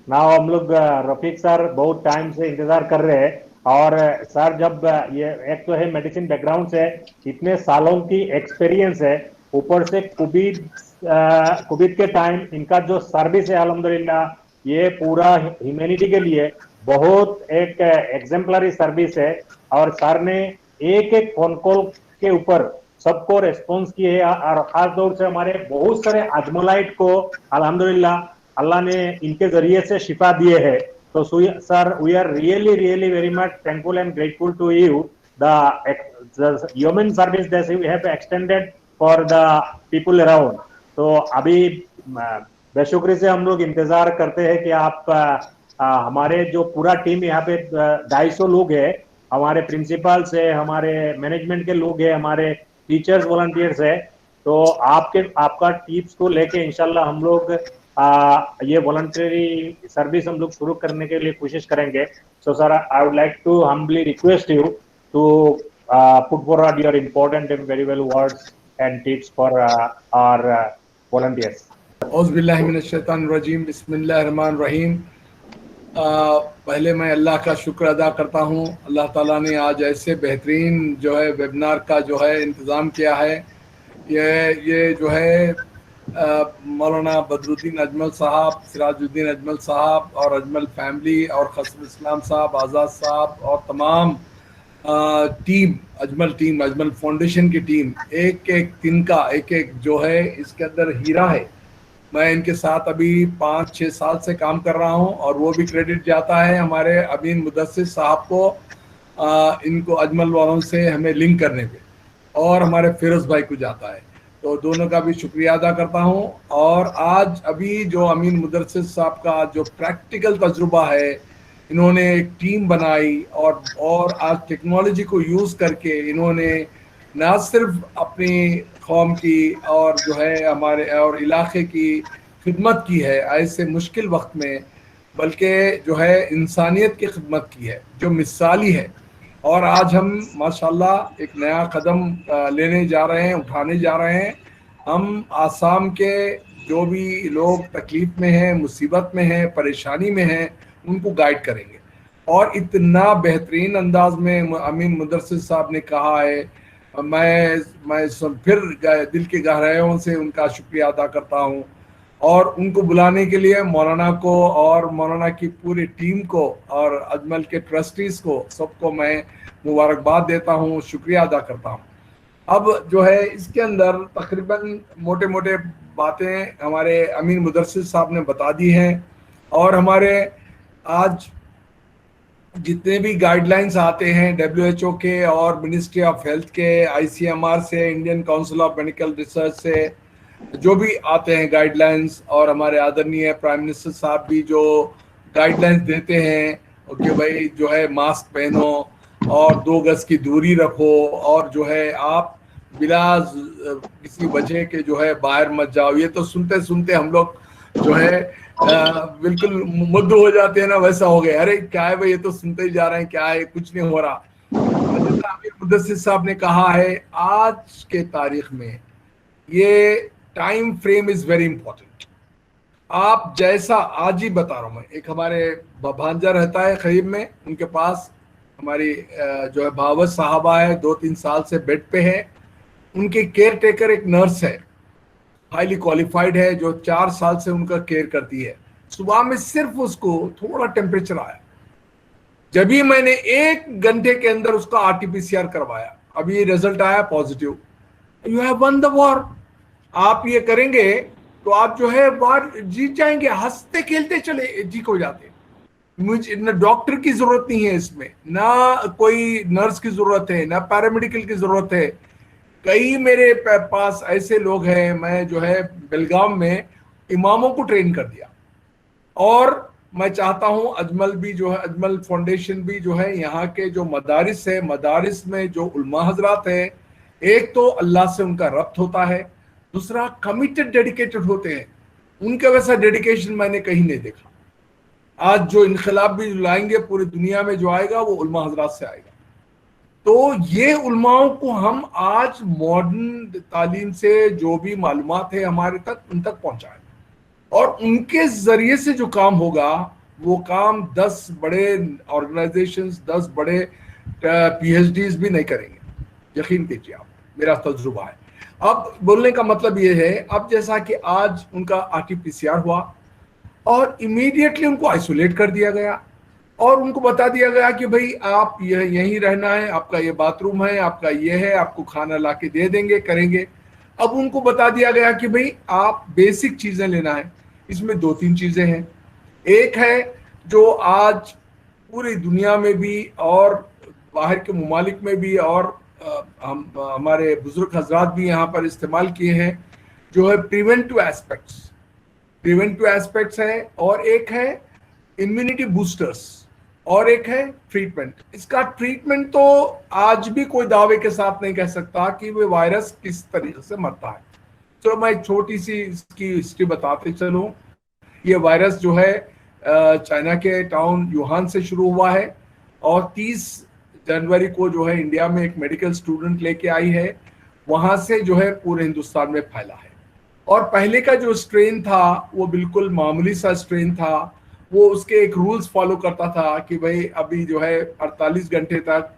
ना हम लोग रफीक सर बहुत टाइम से इंतजार कर रहे हैं। और सर जब ये एक तो है मेडिसिन बैकग्राउंड से इतने सालों की एक्सपीरियंस है, ऊपर से कोविड के टाइम इनका जो सर्विस है अल्हम्दुलिल्लाह, ये पूरा ह्यूमैनिटी के लिए बहुत एक एग्जेम्पलरी सर्विस है। और सर ने एक एक फोन कॉल के ऊपर सबको रेस्पॉन्स किए है, और खास तौर से हमारे बहुत सारे अजमलाइट को अल्हम्दुलिल्लाह अल्लाह ने इनके जरिए से शिफा दिए है। तो sir we are really really very much thankful and grateful to you the human service that you have extended for the people around. तो अभी बेशुक्री से हम लोग इंतजार करते हैं कि आप हमारे जो पूरा टीम यहाँ पे 250 लोग है, हमारे प्रिंसिपल से हमारे मैनेजमेंट के लोग हैं, हमारे टीचर्स वॉलंटियर्स है। तो आपका टिप्स को लेके इंशाल्लाह हम लोग ये वॉलंटरी सर्विस हम लोग शुरू करने के लिए कोशिश करेंगे। So sir I would like to humbly request you to put forward your important and very well words and tips for our volunteers. औज़ुबिल्लाहिमिनश्शैतानिर्रजीम, बिस्मिल्लाहिर्रहमानिर्रहीम। पहले मैं अल्लाह का शुक्र अदा करता हूँ। अल्लाह ताला ने आज ऐसे बेहतरीन जो है वेबिनार का जो है इंतज़ाम किया है। ये जो है मौलाना बदरुद्दीन अजमल साहब, सिराजुद्दीन अजमल साहब और अजमल फैमिली और खसर इस्लाम साहब, आज़ाद साहब और तमाम टीम, अजमल फाउंडेशन की टीम, एक एक तिनका, एक एक जो है इसके अंदर हीरा है। मैं इनके साथ अभी 5-6 साल से काम कर रहा हूं और वो भी क्रेडिट जाता है हमारे अमीन मुदस्सिर साहब को, इनको अजमल वालों से हमें लिंक करने पे, और हमारे फिरोज भाई को जाता है। तो दोनों का भी शुक्रिया अदा करता हूं। और आज अभी जो अमीन मुदस्सिर साहब का जो प्रैक्टिकल तजुर्बा है, इन्होंने एक टीम बनाई और आज टेक्नोलॉजी को यूज़ करके इन्होंने न सिर्फ अपनी कौम की और जो है हमारे और इलाके की खिदमत की है ऐसे मुश्किल वक्त में, बल्कि जो है इंसानियत की खिदमत की है जो मिसाली है। और आज हम माशाल्लाह एक नया कदम लेने जा रहे हैं, उठाने जा रहे हैं। हम आसाम के जो भी लोग तकलीफ़ में हैं, मुसीबत में हैं, परेशानी में हैं, उनको गाइड करेंगे। और इतना बेहतरीन अंदाज में अमीन मुदस्सिर साहब ने कहा है, मैं फिर दिल की गहराइयों से उनका शुक्रिया अदा करता हूँ। और उनको बुलाने के लिए मौलाना को और मौलाना की पूरी टीम को और अजमल के ट्रस्टीज़ को सबको मैं मुबारकबाद देता हूँ, शुक्रिया अदा करता हूँ। अब जो है इसके अंदर तकरीबन मोटे मोटे बातें हमारे अमीन मुदस्सिर साहब ने बता दी हैं। और हमारे आज जितने भी गाइडलाइंस आते हैं WHO के और मिनिस्ट्री ऑफ हेल्थ के, ICMR से, Indian council of medical research से जो भी आते हैं गाइडलाइंस, और हमारे आदरणीय प्राइम मिनिस्टर साहब भी जो गाइडलाइंस देते हैं कि भाई जो है मास्क पहनो और 2 गज की दूरी रखो, और जो है आप बिला किसी वजह के जो है बाहर मत जाओ। ये तो सुनते सुनते हम लोग जो है बिल्कुल मुग्ध हो जाते हैं ना, वैसा हो गया। अरे क्या है भाई, ये तो सुनते ही जा रहे हैं, क्या है, कुछ नहीं हो रहा। जैसा अमीर मुदस्सिर साहब ने कहा है, आज के तारीख में ये time frame is very important. आप जैसा आज ही बता रहा हूं मैं, एक हमारे भांजा रहता है करीब में, उनके पास हमारी जो है भावत साहबा है, 2-3 साल से बेड पे है। उनके केयर टेकर एक नर्स है, हाईली क्वालिफाइड है, जो 4 साल से उनका केयर करती है। सुबह में सिर्फ उसको थोड़ा टेम्परेचर आया, जब भी मैंने 1 घंटे के अंदर उसका RT-PCR करवाया, अभी रिजल्ट आया positive. You have one the war. आप ये करेंगे तो आप जो है बाहर जीत जाएंगे, हंसते खेलते चले ठीक हो जाते। मुझे न डॉक्टर की जरूरत नहीं है इसमें, ना कोई नर्स की जरूरत है, ना पैरामेडिकल की जरूरत है। कई मेरे पास ऐसे लोग हैं, मैं जो है बेलगाम में इमामों को ट्रेन कर दिया। और मैं चाहता हूं अजमल भी जो है, अजमल फाउंडेशन भी जो है, यहाँ के जो मदारिस है, मदारिस में जो उलमा हजरात है, एक तो अल्लाह से उनका रब्त होता है, दूसरा कमिटेड डेडिकेटेड होते हैं। उनका वैसा डेडिकेशन मैंने कहीं नहीं देखा। आज जो इनकलाब भी लाएंगे पूरी दुनिया में जो आएगा, वो उलमा हजरात से आएगा। तो ये उलमाओं को हम आज मॉडर्न तालीम से जो भी मालूमात है हमारे तक, उन तक पहुंचाएं। और उनके जरिए से जो काम होगा वो काम 10 बड़े ऑर्गेनाइजेशंस, 10 बड़े पीएचडीज भी नहीं करेंगे, यकीन कीजिए आप, मेरा तजुर्बा है। अब बोलने का मतलब ये है, अब जैसा कि आज उनका आरटीपीसीआर हुआ और इमीडिएटली उनको आइसोलेट कर दिया गया और उनको बता दिया गया कि भाई आप यहीं रहना है, आपका ये बाथरूम है, आपका ये है, आपको खाना ला के दे देंगे, करेंगे। अब उनको बता दिया गया कि भाई आप बेसिक चीजें लेना है। इसमें 2-3 चीजें हैं। एक है जो आज पूरी दुनिया में भी और बाहर के ममालिक में भी और हम हमारे बुजुर्ग हजरात भी यहाँ पर इस्तेमाल किए हैं, जो है प्रिवेंटिव एस्पेक्ट्स है, और एक है इम्यूनिटी बूस्टर्स, और एक है ट्रीटमेंट। इसका ट्रीटमेंट तो आज भी कोई दावे के साथ नहीं कह सकता कि वो वायरस किस तरीके से मरता है। चलो मैं एक छोटी सी इसकी हिस्ट्री बताते चलूं। ये वायरस जो है चाइना के टाउन यूहान से शुरू हुआ है और 30 जनवरी को जो है इंडिया में एक मेडिकल स्टूडेंट लेके आई है, वहां से जो है पूरे हिंदुस्तान में फैला है। और पहले का जो स्ट्रेन था वो बिल्कुल मामूली सा स्ट्रेन था। वो उसके एक रूल्स फॉलो करता था कि भाई अभी जो है 48 घंटे तक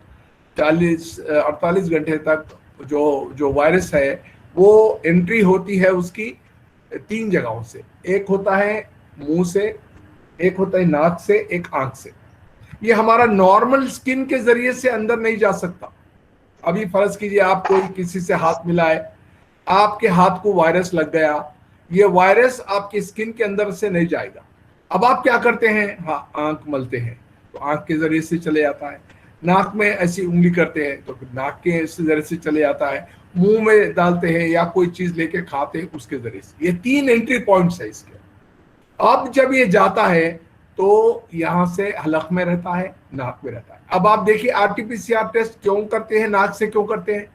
48 घंटे तक जो वायरस है वो एंट्री होती है उसकी 3 जगहों से। एक होता है मुंह से, एक होता है नाक से, एक आंख से। ये हमारा नॉर्मल स्किन के जरिए से अंदर नहीं जा सकता। अभी फर्ज कीजिए आप कोई किसी से हाथ मिलाए, आपके हाथ को वायरस लग गया, ये वायरस आपकी स्किन के अंदर से नहीं जाएगा। अब आप क्या करते हैं, हाँ आंख मलते हैं तो आंख के जरिए से चले जाता है, नाक में ऐसी उंगली करते हैं तो नाक के जरिए से चले जाता है, मुंह में डालते हैं या कोई चीज लेके खाते हैं उसके जरिए से। ये 3 एंट्री पॉइंट्स है इसके। अब जब ये जाता है तो यहां से हलक में रहता है, नाक में रहता है। अब आप देखिए आरटीपीसीआर टेस्ट क्यों करते हैं, नाक से क्यों करते हैं?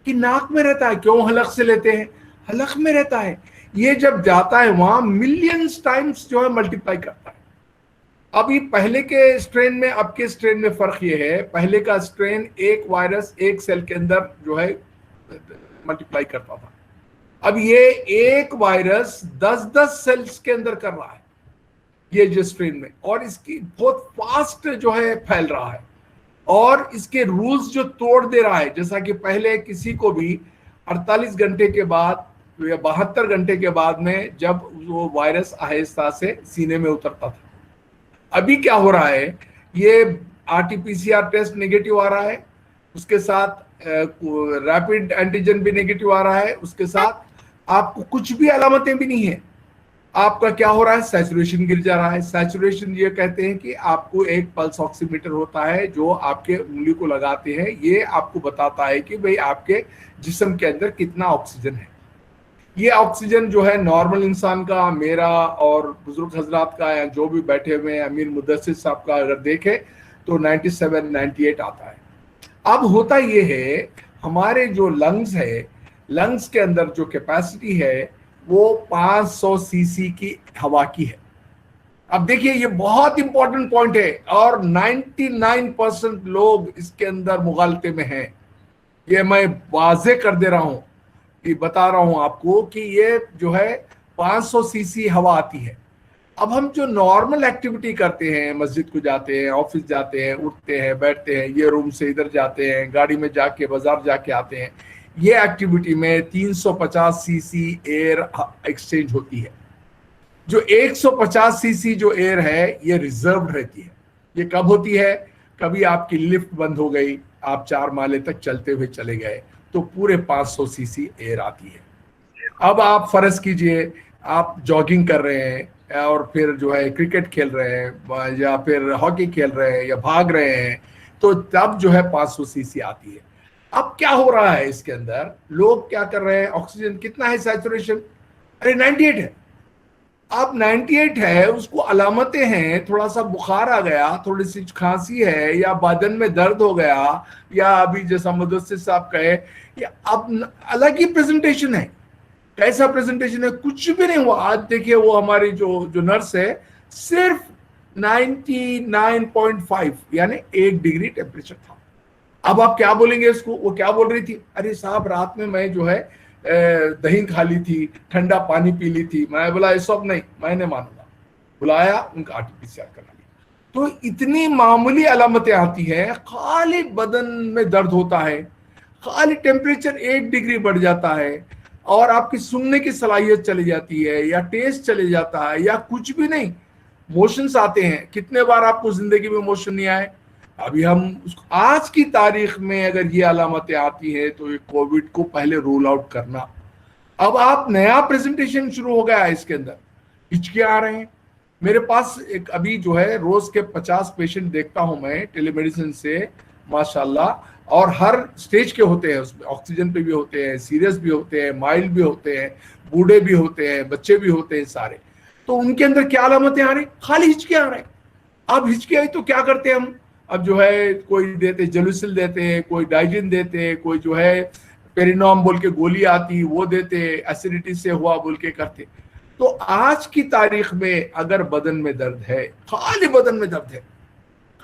कि नाक में रहता है, क्यों हलक से लेते हैं? हलक में रहता है। ये जब जाता है वहां मिलियंस टाइम्स जो है मल्टीप्लाई करता है। अभी पहले के स्ट्रेन में अब के स्ट्रेन में फर्क ये है, पहले का स्ट्रेन एक वायरस एक सेल के अंदर जो है मल्टीप्लाई करता था। अब ये एक वायरस 10-10 सेल्स के अंदर कर रहा है ये जो स्ट्रेन में, और इसकी बहुत फास्ट जो है फैल रहा है और इसके रूल्स जो तोड़ दे रहा है। जैसा कि पहले किसी को भी 48 घंटे के बाद या 72 घंटे के बाद में जब वो वायरस आहिस्ता से सीने में उतरता था, अभी क्या हो रहा है, ये आरटीपीसीआर टेस्ट नेगेटिव आ रहा है, उसके साथ रैपिड एंटीजन भी नेगेटिव आ रहा है, उसके साथ आपको कुछ भी अलामतें भी नहीं है। आपका क्या हो रहा है, सैचुरेशन गिर जा रहा है। सैचुरेशन ये कहते हैं कि आपको एक पल्स ऑक्सीमीटर होता है जो आपके उंगली को लगाते हैं, ये आपको बताता है कि भाई आपके जिस्म के अंदर कितना ऑक्सीजन है। ये ऑक्सीजन जो है नॉर्मल इंसान का, मेरा और बुजुर्ग हजरात का, या जो भी बैठे हुए हैं अमीर मुदस्सिर साहब का अगर देखें तो 97-98 आता है। अब होता ये है, हमारे जो लंग्स है, लंग्स के अंदर जो कैपेसिटी है वो 500 सीसी की हवा की है। अब देखिए ये बहुत इंपॉर्टेंट पॉइंट है और 99% लोग इसके अंदर मुगालते में हैं। ये मैं वाजे कर दे रहा हूं कि बता रहा हूं आपको कि ये जो है 500 सीसी हवा आती है। अब हम जो नॉर्मल एक्टिविटी करते हैं, मस्जिद को जाते हैं, ऑफिस जाते हैं, उठते हैं, बैठते हैं, ये रूम से इधर जाते हैं, गाड़ी में जाके बाजार जाके आते हैं, ये एक्टिविटी में 350 सीसी एयर एक्सचेंज होती है। जो 150 सीसी जो एयर है ये रिजर्व रहती है। ये कब होती है, कभी आपकी लिफ्ट बंद हो गई, आप 4 माले तक चलते हुए चले गए तो पूरे 500 सीसी एयर आती है। अब आप फर्ज कीजिए आप जॉगिंग कर रहे हैं और फिर जो है क्रिकेट खेल रहे हैं या फिर हॉकी खेल रहे हैं या भाग रहे हैं, तो तब जो है 500 सीसी आती है। अब क्या हो रहा है इसके अंदर, लोग क्या कर रहे हैं, ऑक्सीजन कितना है सैचुरेशन, अरे 98 है। अब 98 है, उसको अलामतें हैं, थोड़ा सा बुखार आ गया, थोड़ी सी खांसी है या बदन में दर्द हो गया, या अभी जैसा मुदस्सिर साहब कहे, या अब अलग ही प्रेजेंटेशन है। कैसा प्रेजेंटेशन है, कुछ भी नहीं हुआ। आज देखिए वो हमारी जो नर्स है, सिर्फ 99.5 यानी 1 डिग्री टेम्परेचर था। अब आप क्या बोलेंगे इसको, वो क्या बोल रही थी, अरे साहब रात में मैं जो है दही खा ली थी, ठंडा पानी पी ली थी। मैं बोला ये सब नहीं, मैं नहीं मानूंगा। बुलाया, उनका आरटीपीसीआर करा लिया। तो इतनी मामूली अलामतें आती हैं, खाली बदन में दर्द होता है, खाली टेम्परेचर 1 डिग्री बढ़ जाता है, और आपकी सुनने की सलाहियत चली जाती है, या टेस्ट चले जाता है, या कुछ भी नहीं, मोशंस आते हैं। कितने बार आपको जिंदगी में मोशन नहीं आए? अभी हम आज की तारीख में अगर ये अलामतें आती हैं तो ये कोविड को पहले रूल आउट करना। अब आप नया प्रेजेंटेशन शुरू हो गया है, इसके अंदर हिचके आ रहे हैं। मेरे पास एक अभी जो है रोज के 50 पेशेंट देखता हूं मैं टेलीमेडिसिन से, माशाल्लाह, और हर स्टेज के होते हैं, उसमें ऑक्सीजन पे भी होते हैं, सीरियस भी होते हैं, माइल्ड भी होते हैं, बूढ़े भी होते हैं, बच्चे भी होते हैं, सारे। तो उनके अंदर क्या अलामतें आ रही? खाली हिचके आ रहे हैं। अब हिचके आई तो क्या करते हैं हम? अब जो है कोई देते जेलुसिल देते हैं, कोई डाइजिन देते हैं, कोई जो है पेरिनॉम बोल के गोली आती वो देते, एसिडिटी से हुआ बोल के करते। तो आज की तारीख में अगर बदन में दर्द है, खाली बदन में दर्द है,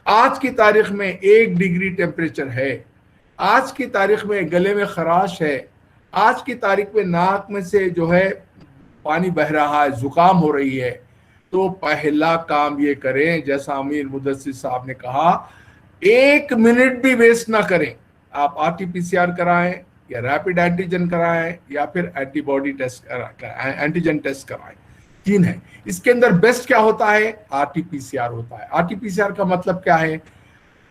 आज की तारीख में 1 डिग्री टेम्परेचर है, आज की तारीख में गले में खराश है, आज की तारीख में नाक में से जो है पानी बह रहा है, जुकाम हो रही है, तो पहला काम ये करें, जैसा अमीर मुदस्सिर साहब ने कहा, 1 मिनट भी वेस्ट ना करें। आप आरटीपीसीआर कराएं, या रैपिड एंटीजन कराएं, या फिर एंटीबॉडी टेस्ट एंटीजन टेस्ट कराएं। 3 है। इसके अंदर बेस्ट क्या होता है? आरटीपीसीआर होता है। आरटीपीसीआर का मतलब क्या है?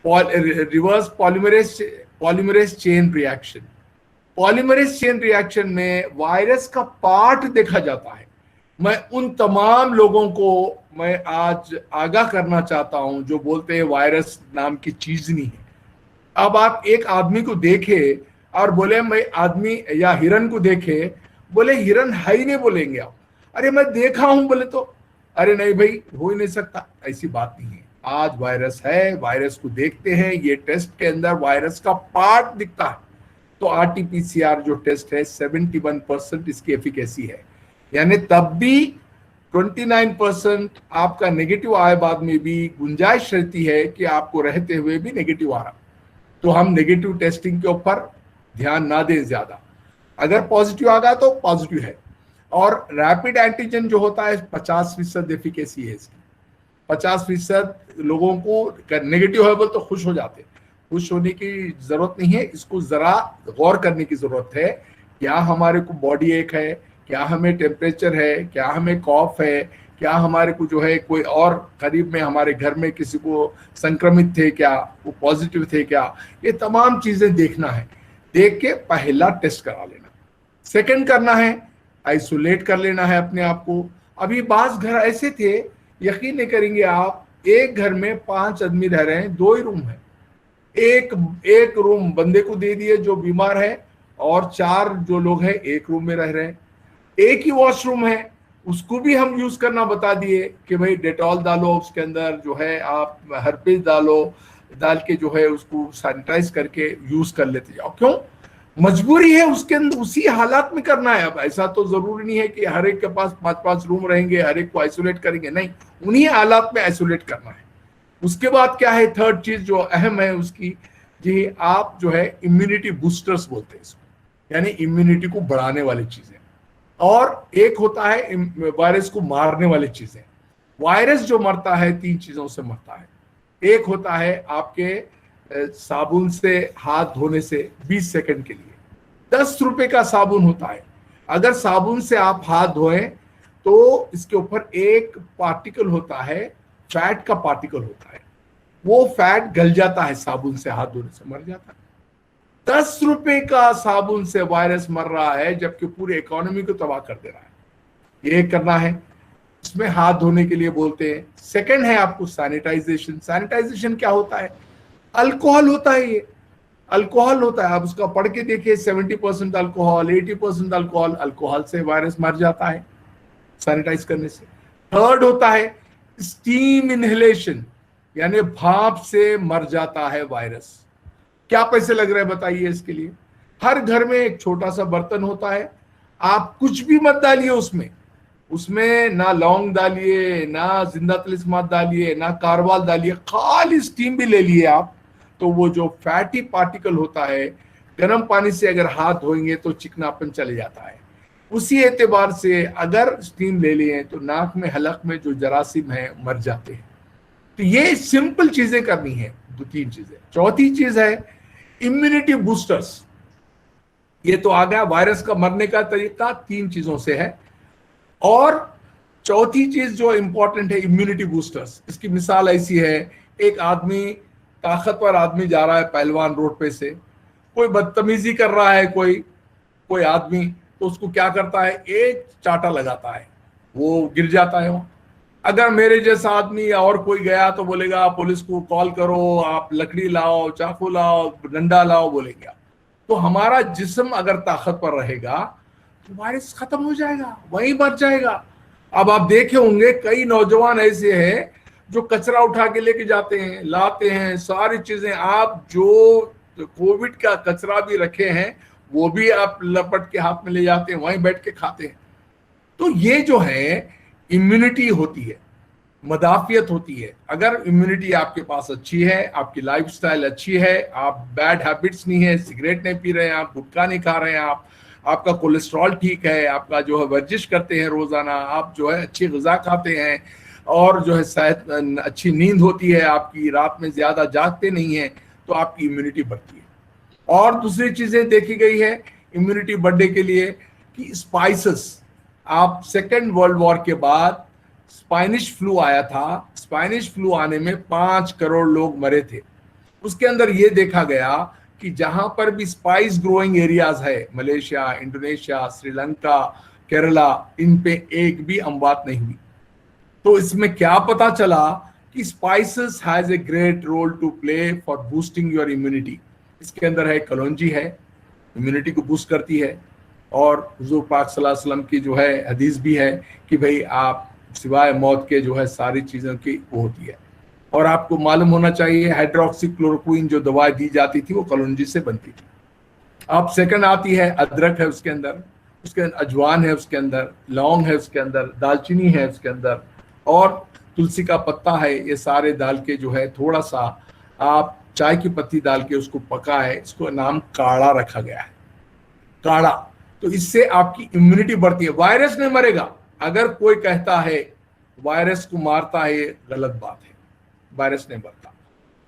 Reverse polymerase chain reaction. Polymerase chain reaction में वायरस का पार्ट देखा जाता है। मैं उन तमाम लोगों को मैं आज आगाह करना चाहता हूं जो बोलते हैं वायरस नाम की चीज नहीं है। अब आप एक आदमी को देखे और बोले मैं आदमी, या हिरन को देखे बोले हिरन है ही नहीं बोलेंगे आप। अरे मैं देखा हूं बोले तो अरे नहीं भाई, हो ही नहीं सकता। ऐसी बात नहीं है। आज वायरस है, वायरस को देखते हैं, ये टेस्ट के अंदर वायरस का पार्ट दिखता है। तो आरटीपीसीआर जो टेस्ट है 71% इसकी एफिकेसी है, यानी तब भी 29% आपका नेगेटिव आए बाद में भी गुंजाइश रहती है कि आपको रहते हुए भी नेगेटिव आ रहा। तो हम नेगेटिव टेस्टिंग के ऊपर ध्यान ना दें ज्यादा। अगर पॉजिटिव आ गया तो पॉजिटिव है। और रैपिड एंटीजन जो होता है 50% एफिकेसी है इसकी। 50% लोगों को नेगेटिव है बोल तो खुश हो जाते। खुश होने की जरूरत नहीं है, इसको जरा गौर करने की जरूरत है। क्या हमारे को बॉडी एक है, क्या हमें टेम्परेचर है, क्या हमें कॉफ है, क्या हमारे को जो है कोई और करीब में हमारे घर में किसी को संक्रमित थे क्या, वो पॉजिटिव थे क्या, ये तमाम चीजें देखना है। देख के पहला टेस्ट करा लेना। सेकंड करना है आइसोलेट कर लेना है अपने आप को। अभी बास घर ऐसे थे, यकीन नहीं करेंगे आप, एक घर में 5 आदमी रह रहे हैं, 2 ही रूम है। एक रूम बंदे को दे दिए जो बीमार है, और 4 जो लोग हैं एक रूम में रह रहे हैं। एक ही वॉशरूम है, उसको भी हम यूज करना बता दिए कि भाई डेटॉल डालो उसके अंदर, जो है आप हर्पिस डाल के जो है उसको सैनिटाइज करके यूज कर लेते जाओ। क्यों? मजबूरी है उसके अंदर, उसी हालात में करना है। अब ऐसा तो जरूरी नहीं है कि हर एक के पास 5-5 रूम रहेंगे, हर एक को आइसोलेट करेंगे, नहीं, उन्हीं हालात में आइसोलेट करना है। उसके बाद क्या है, थर्ड चीज जो अहम है उसकी, जी आप जो है इम्यूनिटी बूस्टर्स बोलते हैं इसको, यानी इम्यूनिटी को बढ़ाने वाली चीजें। और एक होता है वायरस को मारने वाली चीजें। वायरस जो मरता है 3 चीजों से मरता है। एक होता है आपके साबुन से हाथ धोने से 20 सेकंड के लिए, 10 रुपए का साबुन होता है। अगर साबुन से आप हाथ धोएं तो इसके ऊपर एक पार्टिकल होता है, फैट का पार्टिकल होता है, वो फैट गल जाता है, साबुन से हाथ धोने से मर जाता है। 10 रुपए का साबुन से वायरस मर रहा है, जबकि पूरे इकोनॉमी को तबाह कर दे रहा है। ये करना है, इसमें हाथ धोने के लिए बोलते हैं। सेकंड है आपको सैनिटाइजेशन। सैनिटाइजेशन क्या होता है? अल्कोहल होता है, ये अल्कोहल होता है। आप उसका पढ़ के देखिए, 70% अल्कोहल, 80% अल्कोहल। अल्कोहल से वायरस मर जाता है सैनिटाइज करने से। थर्ड होता है स्टीम इनहेलेशन, यानी भाप से मर जाता है वायरस। क्या पैसे लग रहे हैं बताइए इसके लिए? हर घर में एक छोटा सा बर्तन होता है, आप कुछ भी मत डालिए उसमें ना लौंग डालिए, ना जिंदा तिलिस्मात डालिए, ना कारवाल डालिए, खाली स्टीम भी ले लिए आप, तो वो जो फैटी पार्टिकल होता है गर्म पानी से अगर हाथ धोएंगे तो चिकनापन चले जाता है। उसी एतबार से अगर स्टीम ले लिए तो नाक में हलक में जो जरासीम है मर जाते हैं। तो ये सिंपल चीजें करनी है, 2-3 चीजें। चौथी चीज है इम्यूनिटी बूस्टर्स। ये तो आ गया, वायरस का मरने का तरीका 3 चीजों से है। और चौथी चीज जो इंपॉर्टेंट है इम्यूनिटी बूस्टर्स। इसकी मिसाल ऐसी है, एक आदमी, ताकतवर आदमी जा रहा है पहलवान रोड पे से, कोई बदतमीजी कर रहा है कोई आदमी, तो उसको क्या करता है, एक चाटा लगाता है, वो गिर जाता है। अगर मेरे जैसा आदमी या और कोई गया तो बोलेगा पुलिस को कॉल करो, आप लकड़ी लाओ, चाकू लाओ, डंडा लाओ बोलेगा। तो हमारा जिस्म अगर ताकतवर रहेगा तो वायरस खत्म हो जाएगा, वहीं मर जाएगा। अब आप देखे होंगे कई नौजवान ऐसे हैं जो कचरा उठा के लेके जाते हैं, लाते हैं, सारी चीजें। आप जो कोविड का कचरा भी रखे हैं वो भी आप लपट के हाथ में ले जाते हैं, वहीं बैठ के खाते हैं। तो ये जो है इम्यूनिटी होती है, मदाफियत होती है। अगर इम्यूनिटी आपके पास अच्छी है, आपकी लाइफस्टाइल अच्छी है, आप बैड हैबिट्स नहीं है, सिगरेट नहीं पी रहे हैं, आप गुटखा नहीं खा रहे हैं, आपका कोलेस्ट्रॉल ठीक है, आपका जो है वर्जिश करते हैं रोजाना, आप जो है अच्छी ग़िज़ा खाते हैं, और जो है सेहत अच्छी नींद होती है आपकी, रात में ज्यादा जागते नहीं है, तो आपकी इम्यूनिटी बढ़ती है। और दूसरी चीजें देखी गई है इम्यूनिटी बढ़ने के लिए कि स्पाइसेस। आप सेकेंड वर्ल्ड वॉर के बाद स्पेनिश फ्लू आया था, स्पेनिश फ्लू आने में 5 करोड़ लोग मरे थे। उसके अंदर ये देखा गया कि जहां पर भी स्पाइस ग्रोइंग एरियाज है, मलेशिया, इंडोनेशिया, श्रीलंका, केरला, इन पे एक भी अमवात नहीं हुई। तो इसमें क्या पता चला कि spices has a great role to play for boosting your immunity. इसके अंदर है कलौंजी है, इम्यूनिटी को बूस्ट करती है। और हुजूर पाक सल्लल्लाहु अलैहि वसल्लम की जो है हदीस भी है कि भाई आप सिवाय मौत के जो है सारी चीज़ों की वो होती है। और आपको मालूम होना चाहिए हाइड्रोक्सीक्लोरोक्विन जो दवा दी जाती थी वो कलौंजी से बनती थी। अब सेकंड आती है अदरक है उसके अंदर अजवान है उसके अंदर, लौंग है उसके अंदर, दालचीनी है उसके अंदर, और तुलसी का पत्ता है। ये सारे डाल के जो है थोड़ा सा आप चाय की पत्ती डाल के उसको पका है, इसको नाम काढ़ा रखा गया है, काढ़ा। तो इससे आपकी इम्यूनिटी बढ़ती है, वायरस नहीं मरेगा। अगर कोई कहता है वायरस को मारता है, ये गलत बात है, वायरस नहीं मरता।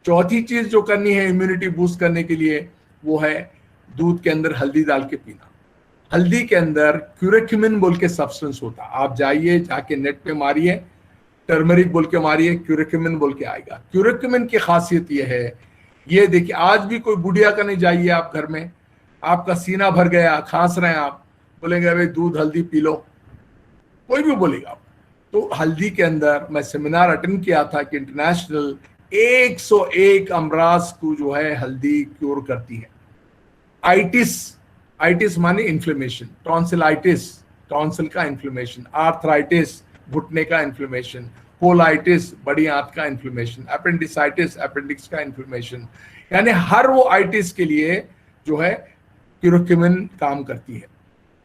चौथी चीज जो करनी है इम्यूनिटी बूस्ट करने के लिए वो है दूध के अंदर हल्दी डाल के पीना। हल्दी के अंदर क्यूरेक्यूमिन बोल के सब्सटेंस होता है, आप जाइए जाके नेट पे मारिए, टर्मरिक बोल के मारिए, क्यूरेक्यूमिन बोल के आएगा। क्यूरेक्यूमिन की खासियत ये है, ये देखिए आज भी कोई बुढ़िया का नहीं जाइए आप घर में, आपका सीना भर गया, खांस रहे हैं आप, बोलेंगे भाई दूध हल्दी पी लो, कोई भी बोलेगा। तो हल्दी के अंदर मैं सेमिनार अटेंड किया था कि इंटरनेशनल 101 अमराज को जो है हल्दी क्योर करती है। आइटिस माने इन्फ्लेमेशन, टॉन्सिलाइटिस टॉन्सिल का इन्फ्लेमेशन, आर्थराइटिस घुटने का इन्फ्लेमेशन, कोलाइटिस बड़ी आंत का इन्फ्लेमेशन, अपेंडिसाइटिस अपेंडिक्स का इन्फ्लेमेशन, यानी हर वो आइटिस के लिए जो है क्यूरेक्यूमिन काम करती है।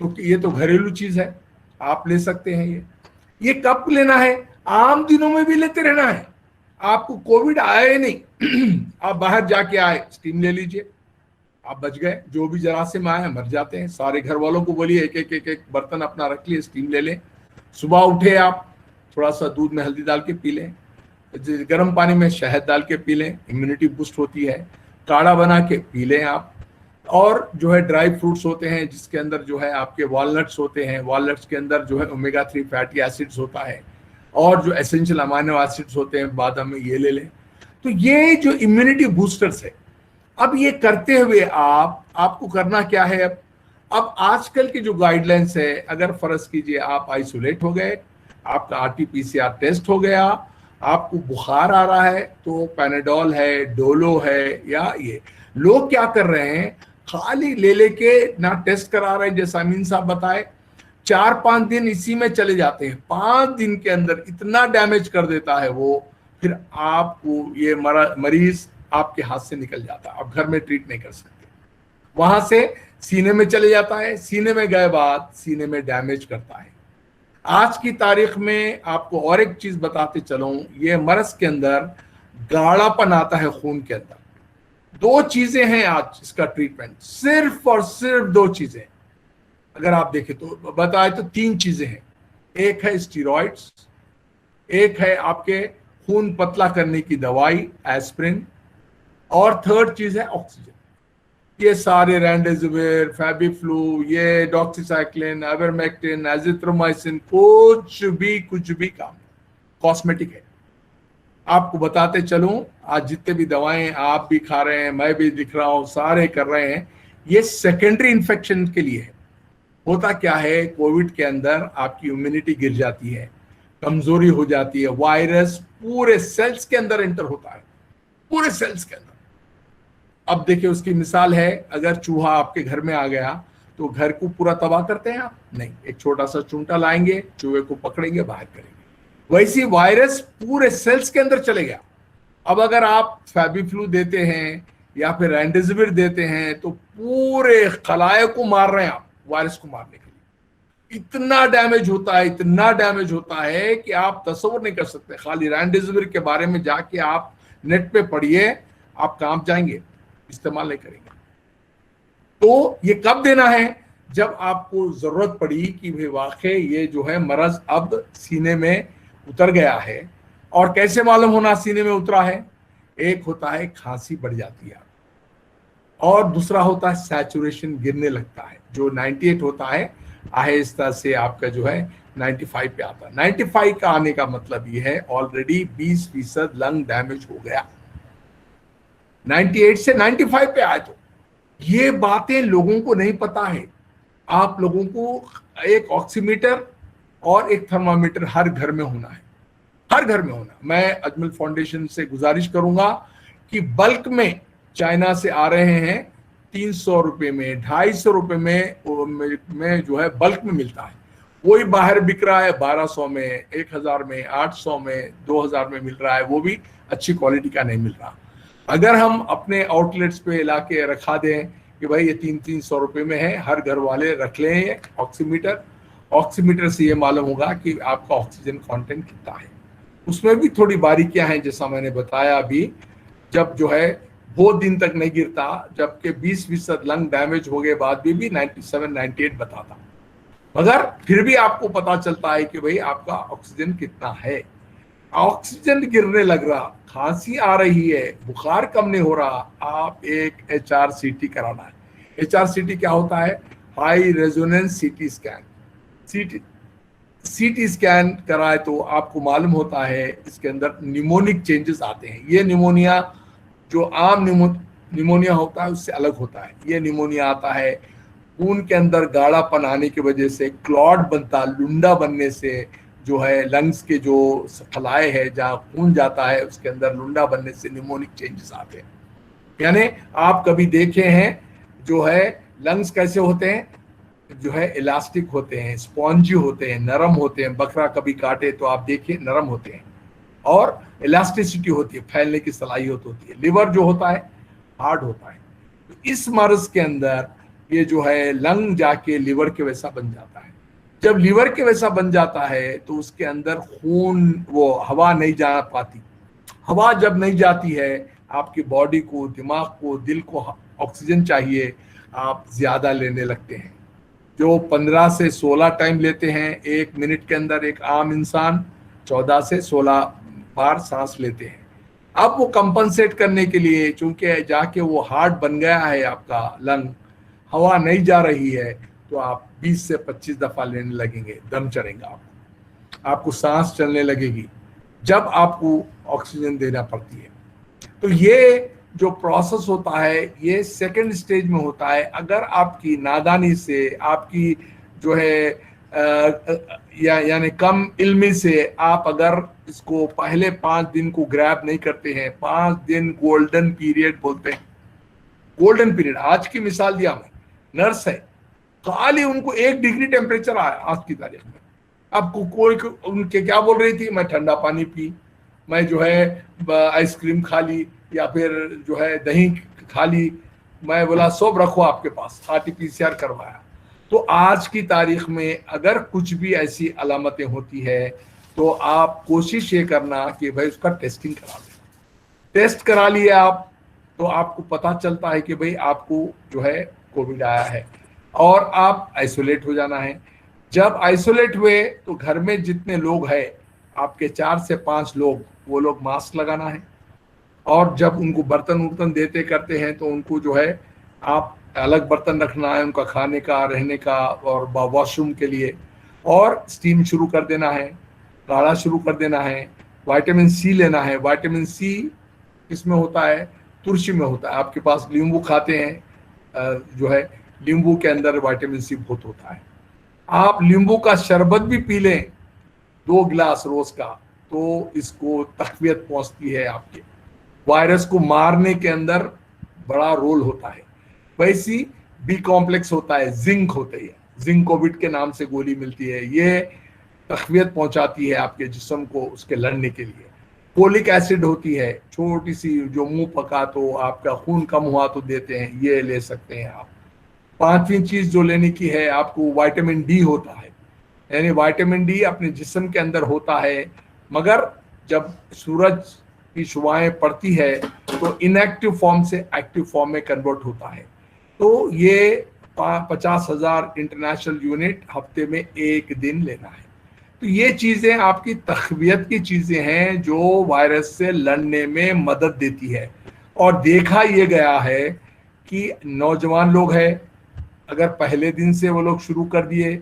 तो ये तो घरेलू चीज है, आप ले सकते हैं। ये कब लेना है, आम दिनों में भी लेते रहना है। आपको कोविड आया ही नहीं आप बाहर जाके आए, स्टीम ले लीजिए, आप बच गए। जो भी जरासीम आए मर जाते हैं। सारे घर वालों को बोलिए एक बर्तन अपना रख लिए, स्टीम ले लें। सुबह उठे आप थोड़ा सा दूध में हल्दी डाल के पी लें, गर्म पानी में शहद डाल के पी लें, इम्यूनिटी बूस्ट होती है। काढ़ा बना के पी लें आप। और जो है ड्राई फ्रूट्स होते हैं जिसके अंदर जो है आपके वॉलनट्स होते हैं, वॉलनट्स के अंदर जो है ओमेगा 3 फैटी एसिड्स होता है, और जो एसेंशियल अमाइनो एसिड्स होते हैं बादाम में, ये ले लें। तो ये जो इम्यूनिटी बूस्टर्स है, अब ये करते हुए आपको करना क्या है। अब आजकल की जो गाइडलाइंस है, अगर फर्ज कीजिए आप आइसोलेट हो गए, आपका RT-PCR टेस्ट हो गया, आपको बुखार आ रहा है, तो पैनाडोल है, डोलो है, या ये लोग क्या कर रहे हैं, खाली ले लेके ना टेस्ट करा रहे हैं, जैसा अमीन साहब बताए, 4-5 दिन इसी में चले जाते हैं। 5 दिन के अंदर इतना डैमेज कर देता है वो, फिर आपको ये मरीज आपके हाथ से निकल जाता है, आप घर में ट्रीट नहीं कर सकते। वहां से सीने में चले जाता है, सीने में गए बाद सीने में डैमेज करता है। आज की तारीख में आपको और एक चीज बताते चलूं, ये मर्ज के अंदर गाढ़ापन आता है खून के अंदर। दो चीजें हैं आज इसका ट्रीटमेंट, सिर्फ और सिर्फ दो चीजें। अगर आप देखें तो बताए तो तीन चीजें हैं। एक है स्टीरॉइड्स, एक है आपके खून पतला करने की दवाई एस्प्रिन, और थर्ड चीज है ऑक्सीजन। ये सारे रेमडेसिविर, फेबिफ्लू, ये डॉक्सीसाइक्लिन, आइवरमेक्टिन, एजिथ्रोमाइसिन, कुछ भी काम कॉस्मेटिक है। आपको बताते चलूं, आज जितने भी दवाएं आप भी खा रहे हैं, मैं भी दिख रहा हूं, सारे कर रहे हैं, ये सेकेंडरी इन्फेक्शन के लिए है। होता क्या है, कोविड के अंदर आपकी इम्यूनिटी गिर जाती है, कमजोरी हो जाती है, वायरस पूरे सेल्स के अंदर एंटर होता है, पूरे सेल्स के अंदर। अब देखिए उसकी मिसाल है, अगर चूहा आपके घर में आ गया तो घर को पूरा तबाह करते हैं आप? नहीं, एक छोटा सा चूंटा लाएंगे, चूहे को पकड़ेंगे, बाहर करेंगे। वैसी वायरस पूरे सेल्स के अंदर चले गया। अब अगर आप फेबिफ्लू देते हैं या फिर रेमडेसिविर देते हैं तो पूरे खलाए को मार रहे हैं आप, वायरस को मारने के लिए। इतना डैमेज होता है, इतना डैमेज होता है कि आप तस्वीर नहीं कर सकते। खाली रेमडेसिविर के बारे में जाके आप नेट पे पढ़िए, आप कांप जाएंगे, इस्तेमाल नहीं करेंगे। तो ये कब देना है? जब आपको जरूरत पड़ी कि भाई वाकई ये जो है मरज अब सीने में उतर गया है। और कैसे मालूम होना सीने में उतरा है? एक होता है खांसी बढ़ जाती है, और दूसरा होता है सैचुरेशन गिरने लगता है। जो 98 होता है आहिस्ता से आपका जो है 95 पे आता है। 95 का आने का मतलब ये है ऑलरेडी 20% लंग डैमेज हो गया। 98 से 95 पे आए तो ये बातें लोगों को नहीं पता है। आप लोगों को एक ऑक्सीमीटर और एक थर्मामीटर हर घर में होना है, हर घर में होना। मैं अजमल फाउंडेशन से गुजारिश करूंगा कि बल्क में चाइना से आ रहे हैं 300 रुपए में, 250 रुपए में जो है बल्क में मिलता है। वही बाहर बिक रहा है 1200 में, 1000 में, 800 में, 2000 में मिल रहा है, वो भी अच्छी क्वालिटी का नहीं मिल रहा। अगर हम अपने आउटलेट्स पे ला के रखा दें कि भाई ये 300 रुपए में है, हर घर वाले रख लें ये ऑक्सीमीटर से ये मालूम होगा कि आपका ऑक्सीजन कंटेंट कितना है। उसमें भी थोड़ी बारीकियां हैं, जैसा मैंने बताया अभी। जब जो है बहुत दिन तक नहीं गिरता, जबकि 20% लंग डैमेज हो गए बाद भी 97-98 बताता, मगर फिर भी आपको पता चलता है कि भाई आपका ऑक्सीजन कितना है। ऑक्सीजन गिरने लग रहा, खांसी आ रही है, बुखार कम नहीं हो रहा, आप एक HRCT कराना है। HRCT क्या होता है? High resonance CT scan. CT scan कराए तो आपको मालूम होता है इसके अंदर निमोनिक चेंजेस आते हैं। ये निमोनिया जो आम निमोनिया होता है उससे अलग होता है। ये निमोनिया आता है खून के अंदर गाढ़ापन आने की वजह से, क्लॉट बनता, लुंडा बनने से, जो है लंग्स के जो खलाए है जहाँ खून जाता है उसके अंदर लुंडा बनने से निमोनिक चेंजेस आते हैं। यानी आप कभी देखे हैं जो है लंग्स कैसे होते हैं? जो है इलास्टिक होते हैं, स्पॉन्जी होते हैं, नरम होते हैं। बकरा कभी काटे तो आप देखिए नरम होते हैं, और इलास्टिसिटी होती है, फैलने की सलाहियत होती है। लिवर जो होता है हार्ड होता है। तो इस मर्ज के अंदर ये जो है लंग जाके लिवर के वैसा बन जाता है। जब लिवर के वैसा बन जाता है तो उसके अंदर खून, वो हवा नहीं जा पाती। हवा जब नहीं जाती है, आपकी बॉडी को, दिमाग को, दिल को ऑक्सीजन चाहिए, आप ज्यादा लेने लगते हैं। जो 15 से 16 टाइम लेते हैं एक मिनट के अंदर, एक आम इंसान 14 से 16 बार सांस लेते हैं। अब वो कंपनसेट करने के लिए, चूंकि जाके वो हार्ड बन गया है आपका लंग, हवा नहीं जा रही है, तो आप 20 से 25 दफा लेने लगेंगे, दम चढ़ेगा आपको सांस चलने लगेगी जब आपको ऑक्सीजन देना पड़ती है। तो ये जो प्रोसेस होता है ये सेकंड स्टेज में होता है। अगर आपकी नादानी से, आपकी जो है यानी कम इल्मी से आप अगर इसको पहले 5 दिन को ग्रैब नहीं करते हैं, 5 दिन गोल्डन पीरियड बोलते हैं, गोल्डन पीरियड। आज की मिसाल दिया मैं, नर्स है, खाली उनको 1 डिग्री टेम्परेचर आया आज की तारीख में। अब कोई उनके क्या बोल रही थी, मैं ठंडा पानी पी, मैं जो है आइसक्रीम खा ली, या फिर जो है दही खा ली। मैं बोला सब रखो आपके पास, RT-PCR करवाया। तो आज की तारीख में अगर कुछ भी ऐसी अलामतें होती है तो आप कोशिश ये करना कि भाई उसका टेस्टिंग करा लें। टेस्ट करा लिए आप, तो आपको पता चलता है कि भाई आपको जो है कोविड आया है और आप आइसोलेट हो जाना है। जब आइसोलेट हुए तो घर में जितने लोग हैं आपके 4 से 5 लोग, वो लोग मास्क लगाना है। और जब उनको बर्तन उर्तन देते करते हैं तो उनको जो है आप अलग बर्तन रखना है उनका, खाने का, रहने का और वॉशरूम के लिए। और स्टीम शुरू कर देना है, काढ़ा शुरू कर देना है, विटामिन सी लेना है। विटामिन सी किसमें होता है? तुलसी में होता है। आपके पास नींबू खाते हैं, जो है नींबू के अंदर विटामिन सी बहुत होता है। आप नींबू का शरबत भी पी लें 2 गिलास रोज का, तो इसको तकवीत पहुंचती है, आपके वायरस को मारने के अंदर बड़ा रोल होता है। वैसी बी कॉम्प्लेक्स होता है, जिंक होता है, जिंक कोविड के नाम से गोली मिलती है, ये तकवीत पहुंचाती है आपके जिस्म को उसके लड़ने के लिए। फोलिक एसिड होती है, छोटी सी, जो मुंह पका तो आपका खून कम हुआ तो देते हैं, ये ले सकते हैं आप। 5वीं चीज जो लेने की है आपको, विटामिन डी होता है। यानी विटामिन डी अपने जिस्म के अंदर होता है, मगर जब सूरज की शुआएं पड़ती है तो इनएक्टिव फॉर्म से एक्टिव फॉर्म में कन्वर्ट होता है। तो ये 50,000 इंटरनेशनल यूनिट हफ्ते में 1 दिन लेना है। तो ये चीजें आपकी तकवीत की चीजें हैं जो वायरस से लड़ने में मदद देती है। और देखा ये गया है कि नौजवान लोग हैं, अगर पहले दिन से वो लोग शुरू कर दिए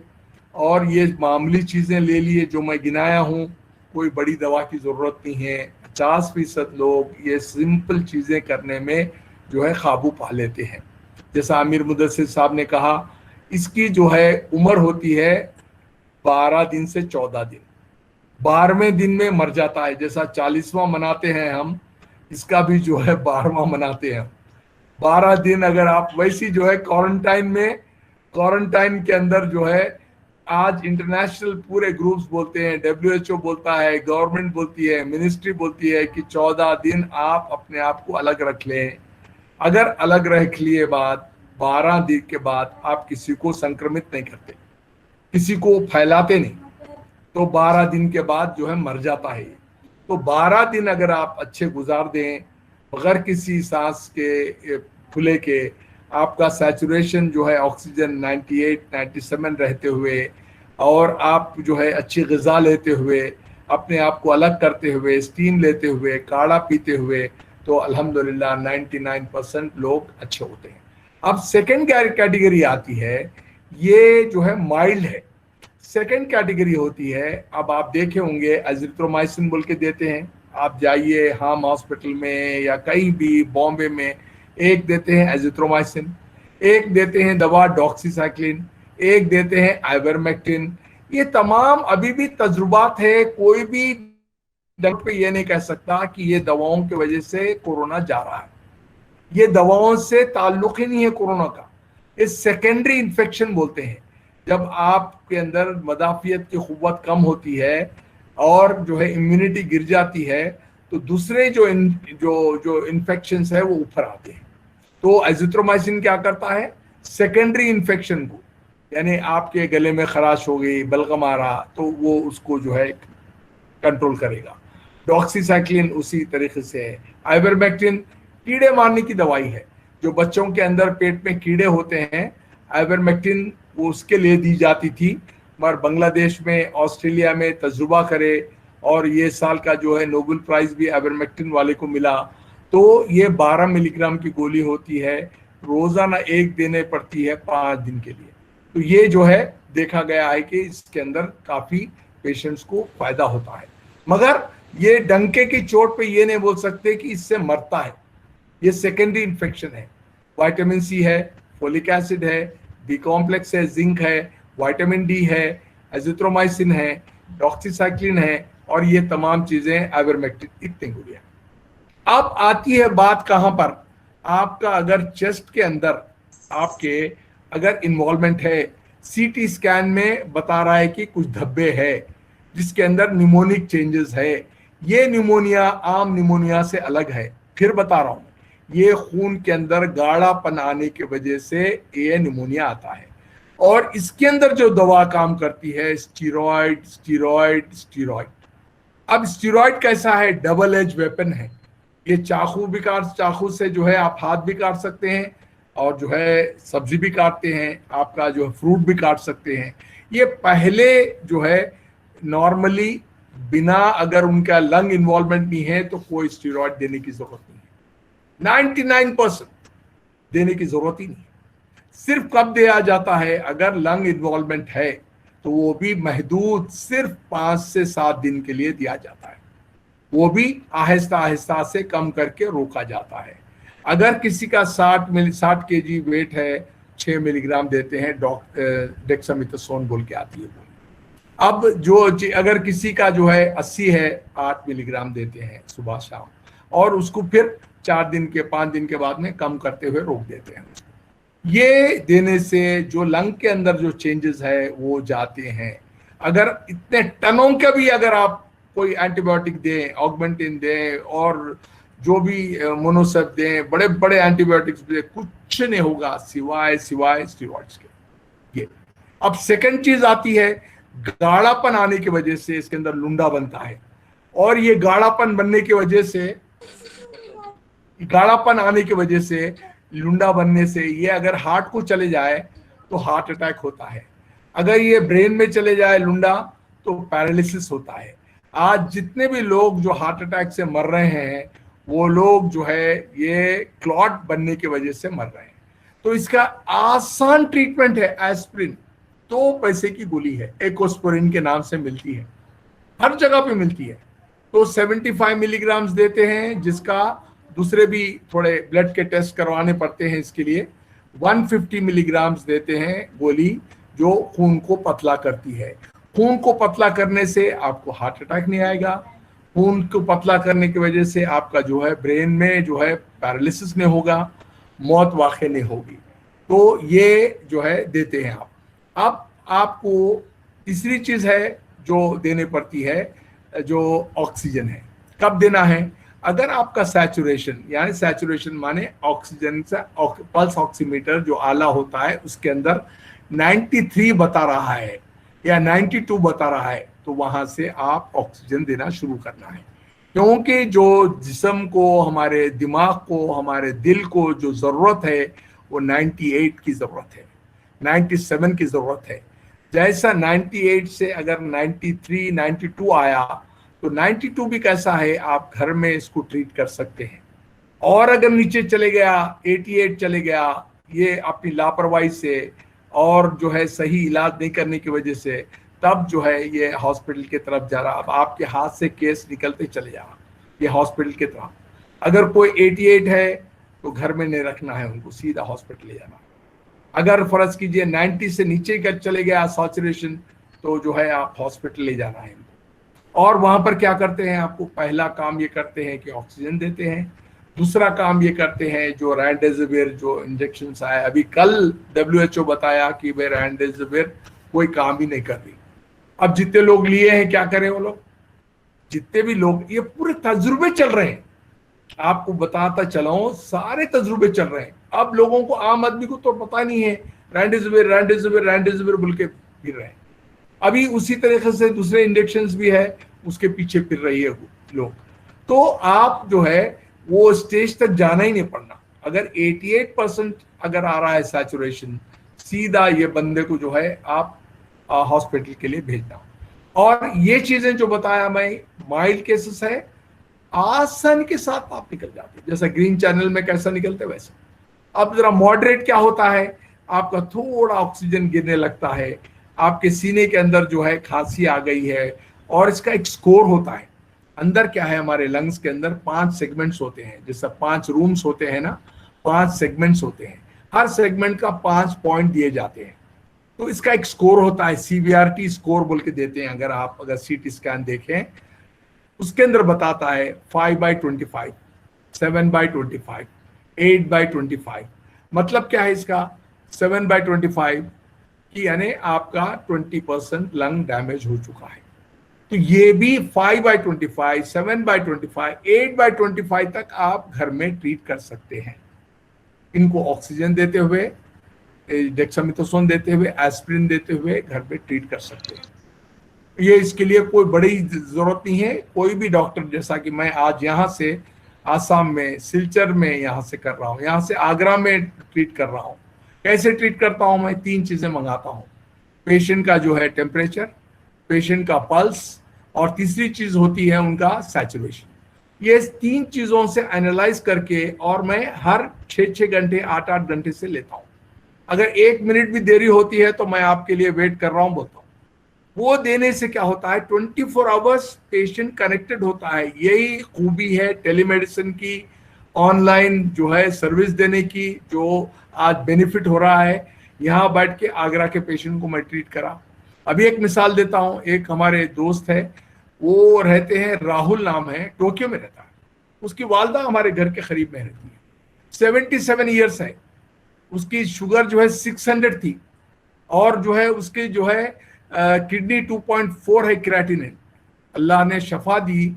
और ये मामूली चीजें ले लिए जो मैं गिनाया हूँ, कोई बड़ी दवा की जरूरत नहीं है। 50% लोग ये सिंपल चीजें करने में जो है काबू पा लेते हैं। जैसा आमिर मुदस्सिर साहब ने कहा, इसकी जो है उम्र होती है 12 दिन से 14 दिन। 12वें दिन में मर जाता है। जैसा 40वां मनाते हैं हम, इसका भी जो है 12वां मनाते हैं। 12 दिन अगर आप वैसी जो है क्वारंटाइन में, क्वारंटाइन के अंदर जो है आज इंटरनेशनल पूरे ग्रुप्स बोलते हैं, WHO बोलता है, गवर्नमेंट बोलती है, मिनिस्ट्री बोलती है कि 14 दिन आप अपने आप को अलग रख लें। अगर अलग रख लिए बाद 12 दिन के बाद आप किसी को संक्रमित नहीं करते, किसी को फैलाते नहीं, तो 12 दिन के बाद जो है मर जाता है। तो 12 दिन अगर आप अच्छे गुजार दें बगैर किसी सांस के फूले के, आपका सैचुरेशन जो है ऑक्सीजन 98-97 रहते हुए, और आप जो है अच्छी ग़िज़ा लेते हुए, अपने आप को अलग करते हुए, स्टीम लेते हुए, काढ़ा पीते हुए, तो अल्हम्दुलिल्लाह 99% लोग अच्छे होते हैं। अब सेकेंड कैटेगरी आती है, ये जो है माइल्ड है। सेकेंड कैटेगरी होती है, अब आप देखे होंगे एजिथ्रोमाइसिन बोल के देते हैं। आप जाइए हाम हॉस्पिटल में या कहीं भी बॉम्बे में, एक देते हैं एजिथ्रोमाइसिन, एक देते हैं दवा डॉक्सीसाइक्लिन, एक देते हैं आइवरमेक्टिन। ये तमाम अभी भी तजुर्बात है, कोई भी डॉक्टर पे ये नहीं कह सकता कि ये दवाओं की वजह से कोरोना जा रहा है। ये दवाओं से ताल्लुक ही नहीं है कोरोना का, ये सेकेंडरी इन्फेक्शन बोलते हैं। जब आपके अंदर मदाफियत की क़ुव्वत कम होती है और जो है इम्यूनिटी गिर जाती है, तो दूसरे जो इन्फेक्शंस है वो ऊपर आते हैं। तो एजिथ्रोमाइसिन क्या करता है? सेकेंडरी इन्फेक्शन को, यानी आपके गले में खराश हो गई, बलगम आ रहा, तो वो उसको जो है कंट्रोल करेगा। डॉक्सीसाइक्लिन उसी तरीके से है। आइवरमेक्टिन कीड़े मारने की दवाई है, जो बच्चों के अंदर पेट में कीड़े होते हैं, आइवरमेक्टिन वो उसके लिए दी जाती थी। मगर बांग्लादेश में, ऑस्ट्रेलिया में तजुर्बा करे, और ये साल का जो है नोबेल प्राइज भी आइवरमेक्टिन वाले को मिला। तो ये 12 मिलीग्राम की गोली होती है, रोजाना 1 देने पड़ती है 5 दिन के लिए। तो ये जो है देखा गया है कि इसके अंदर काफी पेशेंट्स को फायदा होता है। मगर ये डंके की चोट पे ये नहीं बोल सकते कि इससे मरता है, ये सेकेंडरी इन्फेक्शन है। विटामिन सी है, फोलिक एसिड है, बी कॉम्प्लेक्स है, जिंक है, विटामिन डी है, एजिथ्रोमाइसिन है, डॉक्सीसाइक्लिन है, और ये तमाम चीजें आइवरमेक्टिन इतनी गोलियां। अब आती है बात कहां पर, आपका अगर चेस्ट के अंदर आपके अगर इन्वॉल्वमेंट है, सीटी स्कैन में बता रहा है कि कुछ धब्बे है जिसके अंदर निमोनिक चेंजेस है, ये निमोनिया आम निमोनिया से अलग है। फिर बता रहा हूं, ये खून के अंदर गाढ़ापन आने की वजह से ये निमोनिया आता है। और इसके अंदर जो दवा काम करती है, स्टीरॉयड। अब स्टीरॉयड कैसा है? डबल एज वेपन है। ये चाकू से जो है आप हाथ भी काट सकते हैं, और जो है सब्जी भी काटते हैं, आपका जो है फ्रूट भी काट सकते हैं। ये पहले जो है नॉर्मली बिना अगर उनका लंग इन्वॉल्वमेंट नहीं है तो कोई स्टेरॉइड देने की जरूरत नहीं है, 99% देने की जरूरत ही नहीं। सिर्फ कब दिया जाता है अगर लंग इन्वॉल्वमेंट है, तो वो भी महदूद सिर्फ 5 से 7 दिन के लिए दिया जाता है, वो भी आहिस्ता आहिस्ता से कम करके रोका जाता है। अगर किसी का 60 केजी वेट है, 6 मिलीग्राम देते हैं, डेक्सामेथासोन बोल के आती है वो। अब अगर किसी का जो है 80 है, 8 मिलीग्राम देते हैं सुबह शाम, और उसको फिर 4 दिन के 5 दिन के बाद में कम करते हुए रोक देते हैं। ये देने से जो लंग के अंदर जो चेंजेस है वो जाते हैं। अगर इतने टनों का भी अगर आप कोई एंटीबायोटिक दें, ऑगमेंटिन दें, और जो भी मोनोसेप दें, बड़े बड़े एंटीबायोटिक्स दें, कुछ नहीं होगा सिवाय स्टेरॉइड्स के। ये अब सेकंड चीज आती है, गाढ़ापन आने की वजह से इसके अंदर लुंडा बनता है, और ये गाढ़ापन बनने की वजह से, गाढ़ापन आने की वजह से, लुंडा बनने से ये अगर हार्ट को चले जाए तो हार्ट अटैक होता है। अगर ये ब्रेन में चले जाए लुंडा तो पैरालिसिस होता है। आज जितने भी लोग जो हार्ट अटैक से मर रहे हैं वो लोग जो है ये क्लॉट बनने की वजह से मर रहे हैं। तो इसका आसान ट्रीटमेंट है एस्प्रिन, 2 पैसे की गोली है, एकोस्प्रिन के नाम से मिलती है, हर जगह पे मिलती है। तो 75 मिलीग्राम देते हैं, जिसका दूसरे भी थोड़े ब्लड के टेस्ट करवाने पड़ते हैं इसके लिए। 150 मिलीग्राम देते हैं गोली, जो खून को पतला करती है। खून को पतला करने से आपको हार्ट अटैक नहीं आएगा, खून को पतला करने की वजह से आपका जो है ब्रेन में जो है पैरालिसिस नहीं होगा, मौत वाक़ई नहीं होगी। तो ये जो है देते हैं आप। अब आपको तीसरी चीज है जो देने पड़ती है, जो ऑक्सीजन है। कब देना है? अगर आपका सैचुरेशन, यानी सैचुरेशन माने ऑक्सीजन से पल्स ऑक्सीमीटर जो आला होता है उसके अंदर 93 बता रहा है या 92 बता रहा है, तो वहां से आप ऑक्सीजन देना शुरू करना है। क्योंकि जो जिस्म को, हमारे दिमाग को, हमारे दिल को जो जरूरत है वो 98 की जरूरत है, 97 की जरूरत है। जैसा 98 से अगर 93, 92 आया तो 92 भी कैसा है, आप घर में इसको ट्रीट कर सकते हैं। और अगर नीचे चले गया, 88 चले गया, ये अपनी लापरवाही से और जो है सही इलाज नहीं करने की वजह से, तब जो है ये हॉस्पिटल की तरफ जा रहा। अब आपके हाथ से केस निकलते चले जा रहा ये हॉस्पिटल की तरफ। अगर कोई 88 है तो घर में नहीं रखना है, उनको सीधा हॉस्पिटल ले जाना। अगर फर्ज कीजिए 90 से नीचे का चले गया सैचुरेशन, तो जो है आप हॉस्पिटल ले जाना है। और वहां पर क्या करते हैं, आपको पहला काम ये करते हैं कि ऑक्सीजन देते हैं। दूसरा काम ये करते हैं, जो रेमडेसिविर जो इंजेक्शन आया, अभी कल WHO बताया कि वे रेमडेसिविर कोई काम ही नहीं कर रही। अब जितने लोग लिए हैं क्या करें वो लोग, जितने भी लोग, ये पूरे तजुर्बे चल रहे हैं, आपको बताता चलाऊं, सारे तजुर्बे चल रहे हैं। अब लोगों को, आम आदमी को तो पता नहीं है, रेमडेसिविर बोल के फिर रहे हैं। अभी उसी तरीके से दूसरे इंजेक्शंस भी है, उसके पीछे फिर रही है लोग। तो आप जो है वो स्टेज तक जाना ही नहीं पड़ना। अगर 88% अगर आ रहा है सैचुरेशन, सीधा ये बंदे को जो है आप हॉस्पिटल के लिए भेजना। और ये चीजें जो बताया मैं, माइल्ड केसेस है, आसानी के साथ आप निकल जाते हैं, जैसा ग्रीन चैनल में कैसा निकलते वैसे। अब जरा मॉडरेट क्या होता है, आपका थोड़ा ऑक्सीजन गिरने लगता है, आपके सीने के अंदर जो है खांसी आ गई है, और इसका एक स्कोर होता है। अंदर क्या है, हमारे लंग्स के अंदर 5 सेगमेंट्स होते हैं, जैसे 5 रूम्स होते हैं ना, 5 सेगमेंट्स होते हैं, हर सेगमेंट का 5 पॉइंट दिए जाते हैं। तो इसका एक स्कोर होता है, CVRT स्कोर बोल के देते हैं। अगर CT स्कैन देखें, उसके अंदर बताता है 5/25, 7/25, 8/25। मतलब क्या है इसका, 7/25 कि यानी आपका 20% लंग डैमेज हो चुका है। तो ये भी 5/25, 7/25, 8/25 तक आप घर में ट्रीट कर सकते हैं। इनको ऑक्सीजन देते हुए, डेक्सामेथासोन देते हुए, एस्प्रिन देते हुए घर में ट्रीट कर सकते हैं। ये इसके लिए कोई बड़ी जरूरत नहीं है। कोई भी डॉक्टर, जैसा कि मैं आज यहाँ से आसाम में सिलचर में यहाँ से कर रहा हूँ, यहाँ से आगरा में ट्रीट कर रहा हूँ। कैसे ट्रीट करता हूँ मैं? 3 चीजें मंगाता हूँ, पेशेंट का जो है टेम्परेचर, पेशेंट का पल्स, और तीसरी चीज होती है उनका सैचुरेशन। ये 3 चीजों से एनालाइज करके, और मैं हर 6-6 घंटे 8-8 घंटे से लेता हूँ। अगर 1 मिनट भी देरी होती है तो मैं आपके लिए वेट कर रहा हूँ बोलता हूँ। वो देने से क्या होता है, 24 आवर्स पेशेंट कनेक्टेड होता है। यही खूबी है टेलीमेडिसिन की, ऑनलाइन जो है सर्विस देने की, जो आज बेनिफिट हो रहा है। यहाँ बैठ के आगरा के पेशेंट को मैं ट्रीट करा। अभी एक मिसाल देता हूँ, एक हमारे दोस्त है, वो रहते हैं, राहुल नाम है, टोक्यो में रहता है। उसकी वालदा हमारे घर के करीब में रहती है, 77 ईयर्स है। उसकी शुगर जो है 600 थी, और जो है उसकी जो है किडनी 2.4 है क्रिएटिनिन। अल्लाह ने शफा दी।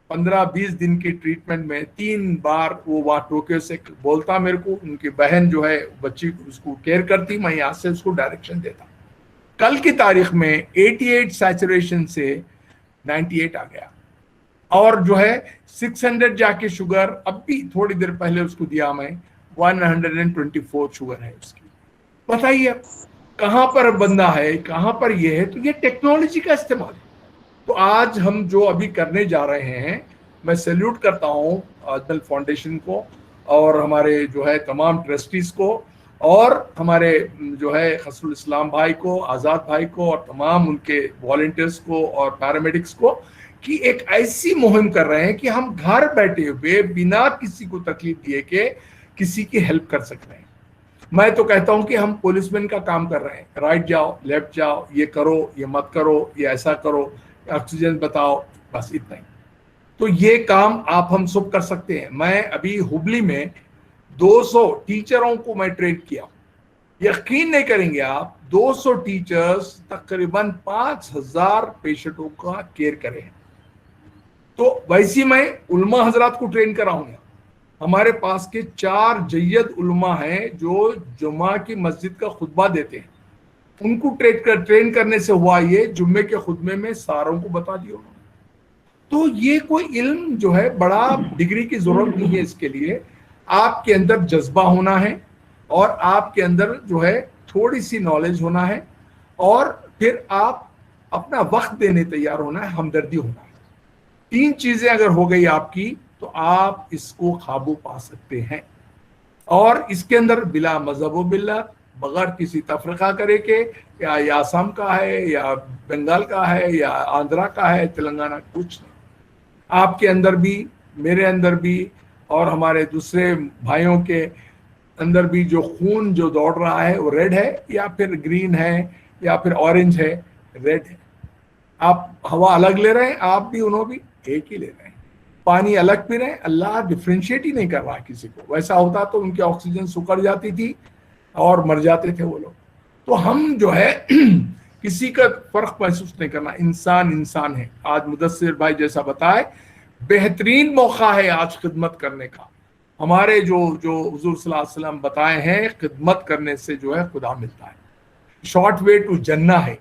15-20 दिन की ट्रीटमेंट में 3 बार वो वहाँ टोक्यो से बोलता मेरे को, उनकी बहन जो है बच्ची उसको केयर करती, मैं यहाँ से उसको डायरेक्शन देता। कल की तारीख में 88 सैचुरेशन से 98 आ गया, और जो है 600 जाके शुगर, अब भी थोड़ी देर पहले उसको दिया मैं, 124 शुगर है उसकी। बताइए कहां पर बंदा है, कहां पर ये है? तो ये टेक्नोलॉजी का इस्तेमाल है। तो आज हम जो अभी करने जा रहे हैं, मैं सैल्यूट करता हूं अजमल फाउंडेशन को, और हमारे जो है तमाम ट्रस्टीज को, और हमारे जो है खसरुल इस्लाम भाई को, आज़ाद भाई को, और तमाम उनके वॉलंटियर्स को और पैरामेडिक्स को, कि एक ऐसी मुहिम कर रहे हैं कि हम घर बैठे हुए बिना किसी को तकलीफ दिए के किसी की हेल्प कर सकते हैं। मैं तो कहता हूं कि हम पुलिसमैन का काम कर रहे हैं, राइट जाओ, लेफ्ट जाओ, ये करो, ये मत करो, ये ऐसा करो, ऑक्सीजन बताओ, बस इतना ही। तो ये काम आप हम सब कर सकते हैं। मैं अभी हुबली में 200 टीचरों को मैं ट्रेन किया। यकीन नहीं करेंगे आप, 200 टीचर्स तकरीबन 5000 पेशेंटों का केयर करें। तो वैसी मैं उलमा हजरात को ट्रेन कराऊंगा। हमारे पास के 4 जय्यद उलमा हैं जो जुमा की मस्जिद का खुतबा देते हैं। उनको ट्रेन करने से हुआ ये, जुम्मे के खुतबे में सारों को बता दिया उन्होंने। तो ये कोई इल्म जो है, बड़ा डिग्री की जरूरत नहीं है इसके लिए। आपके अंदर जज्बा होना है, और आपके अंदर जो है थोड़ी सी नॉलेज होना है, और फिर आप अपना वक्त देने तैयार होना है, हमदर्दी होना है। 3 चीजें अगर हो गई आपकी, तो आप इसको काबू पा सकते हैं। और इसके अंदर बिला मजहब व बिल्ला, बगैर किसी तफरीका करे के, या ये आसाम का है, या बंगाल का है, या आंध्रा का है, तेलंगाना, कुछ नहीं। आपके अंदर भी, मेरे अंदर भी, और हमारे दूसरे भाइयों के अंदर भी जो खून जो दौड़ रहा है वो रेड है, या फिर ग्रीन है, या फिर ऑरेंज है, रेड है। आप हवा अलग ले रहे हैं, आप भी उन्होंने भी एक ही ले रहे हैं। पानी अलग पी रहे हैं, अल्लाह डिफ्रेंशिएट ही नहीं कर रहा किसी को। वैसा होता तो उनकी ऑक्सीजन सुखड़ जाती थी और मर जाते थे वो लोग। तो हम जो है किसी का फर्क महसूस नहीं करना, इंसान इंसान है। आज मुदस्सिर भाई जैसा बताए, बेहतरीन मौका है आज खिदमत करने का। हमारे जो हुजूर सल्लल्लाहु अलैहि वसल्लम बताए हैं, खिदमत करने से जो है खुदा मिलता है, शॉर्ट वे टू जन्ना है।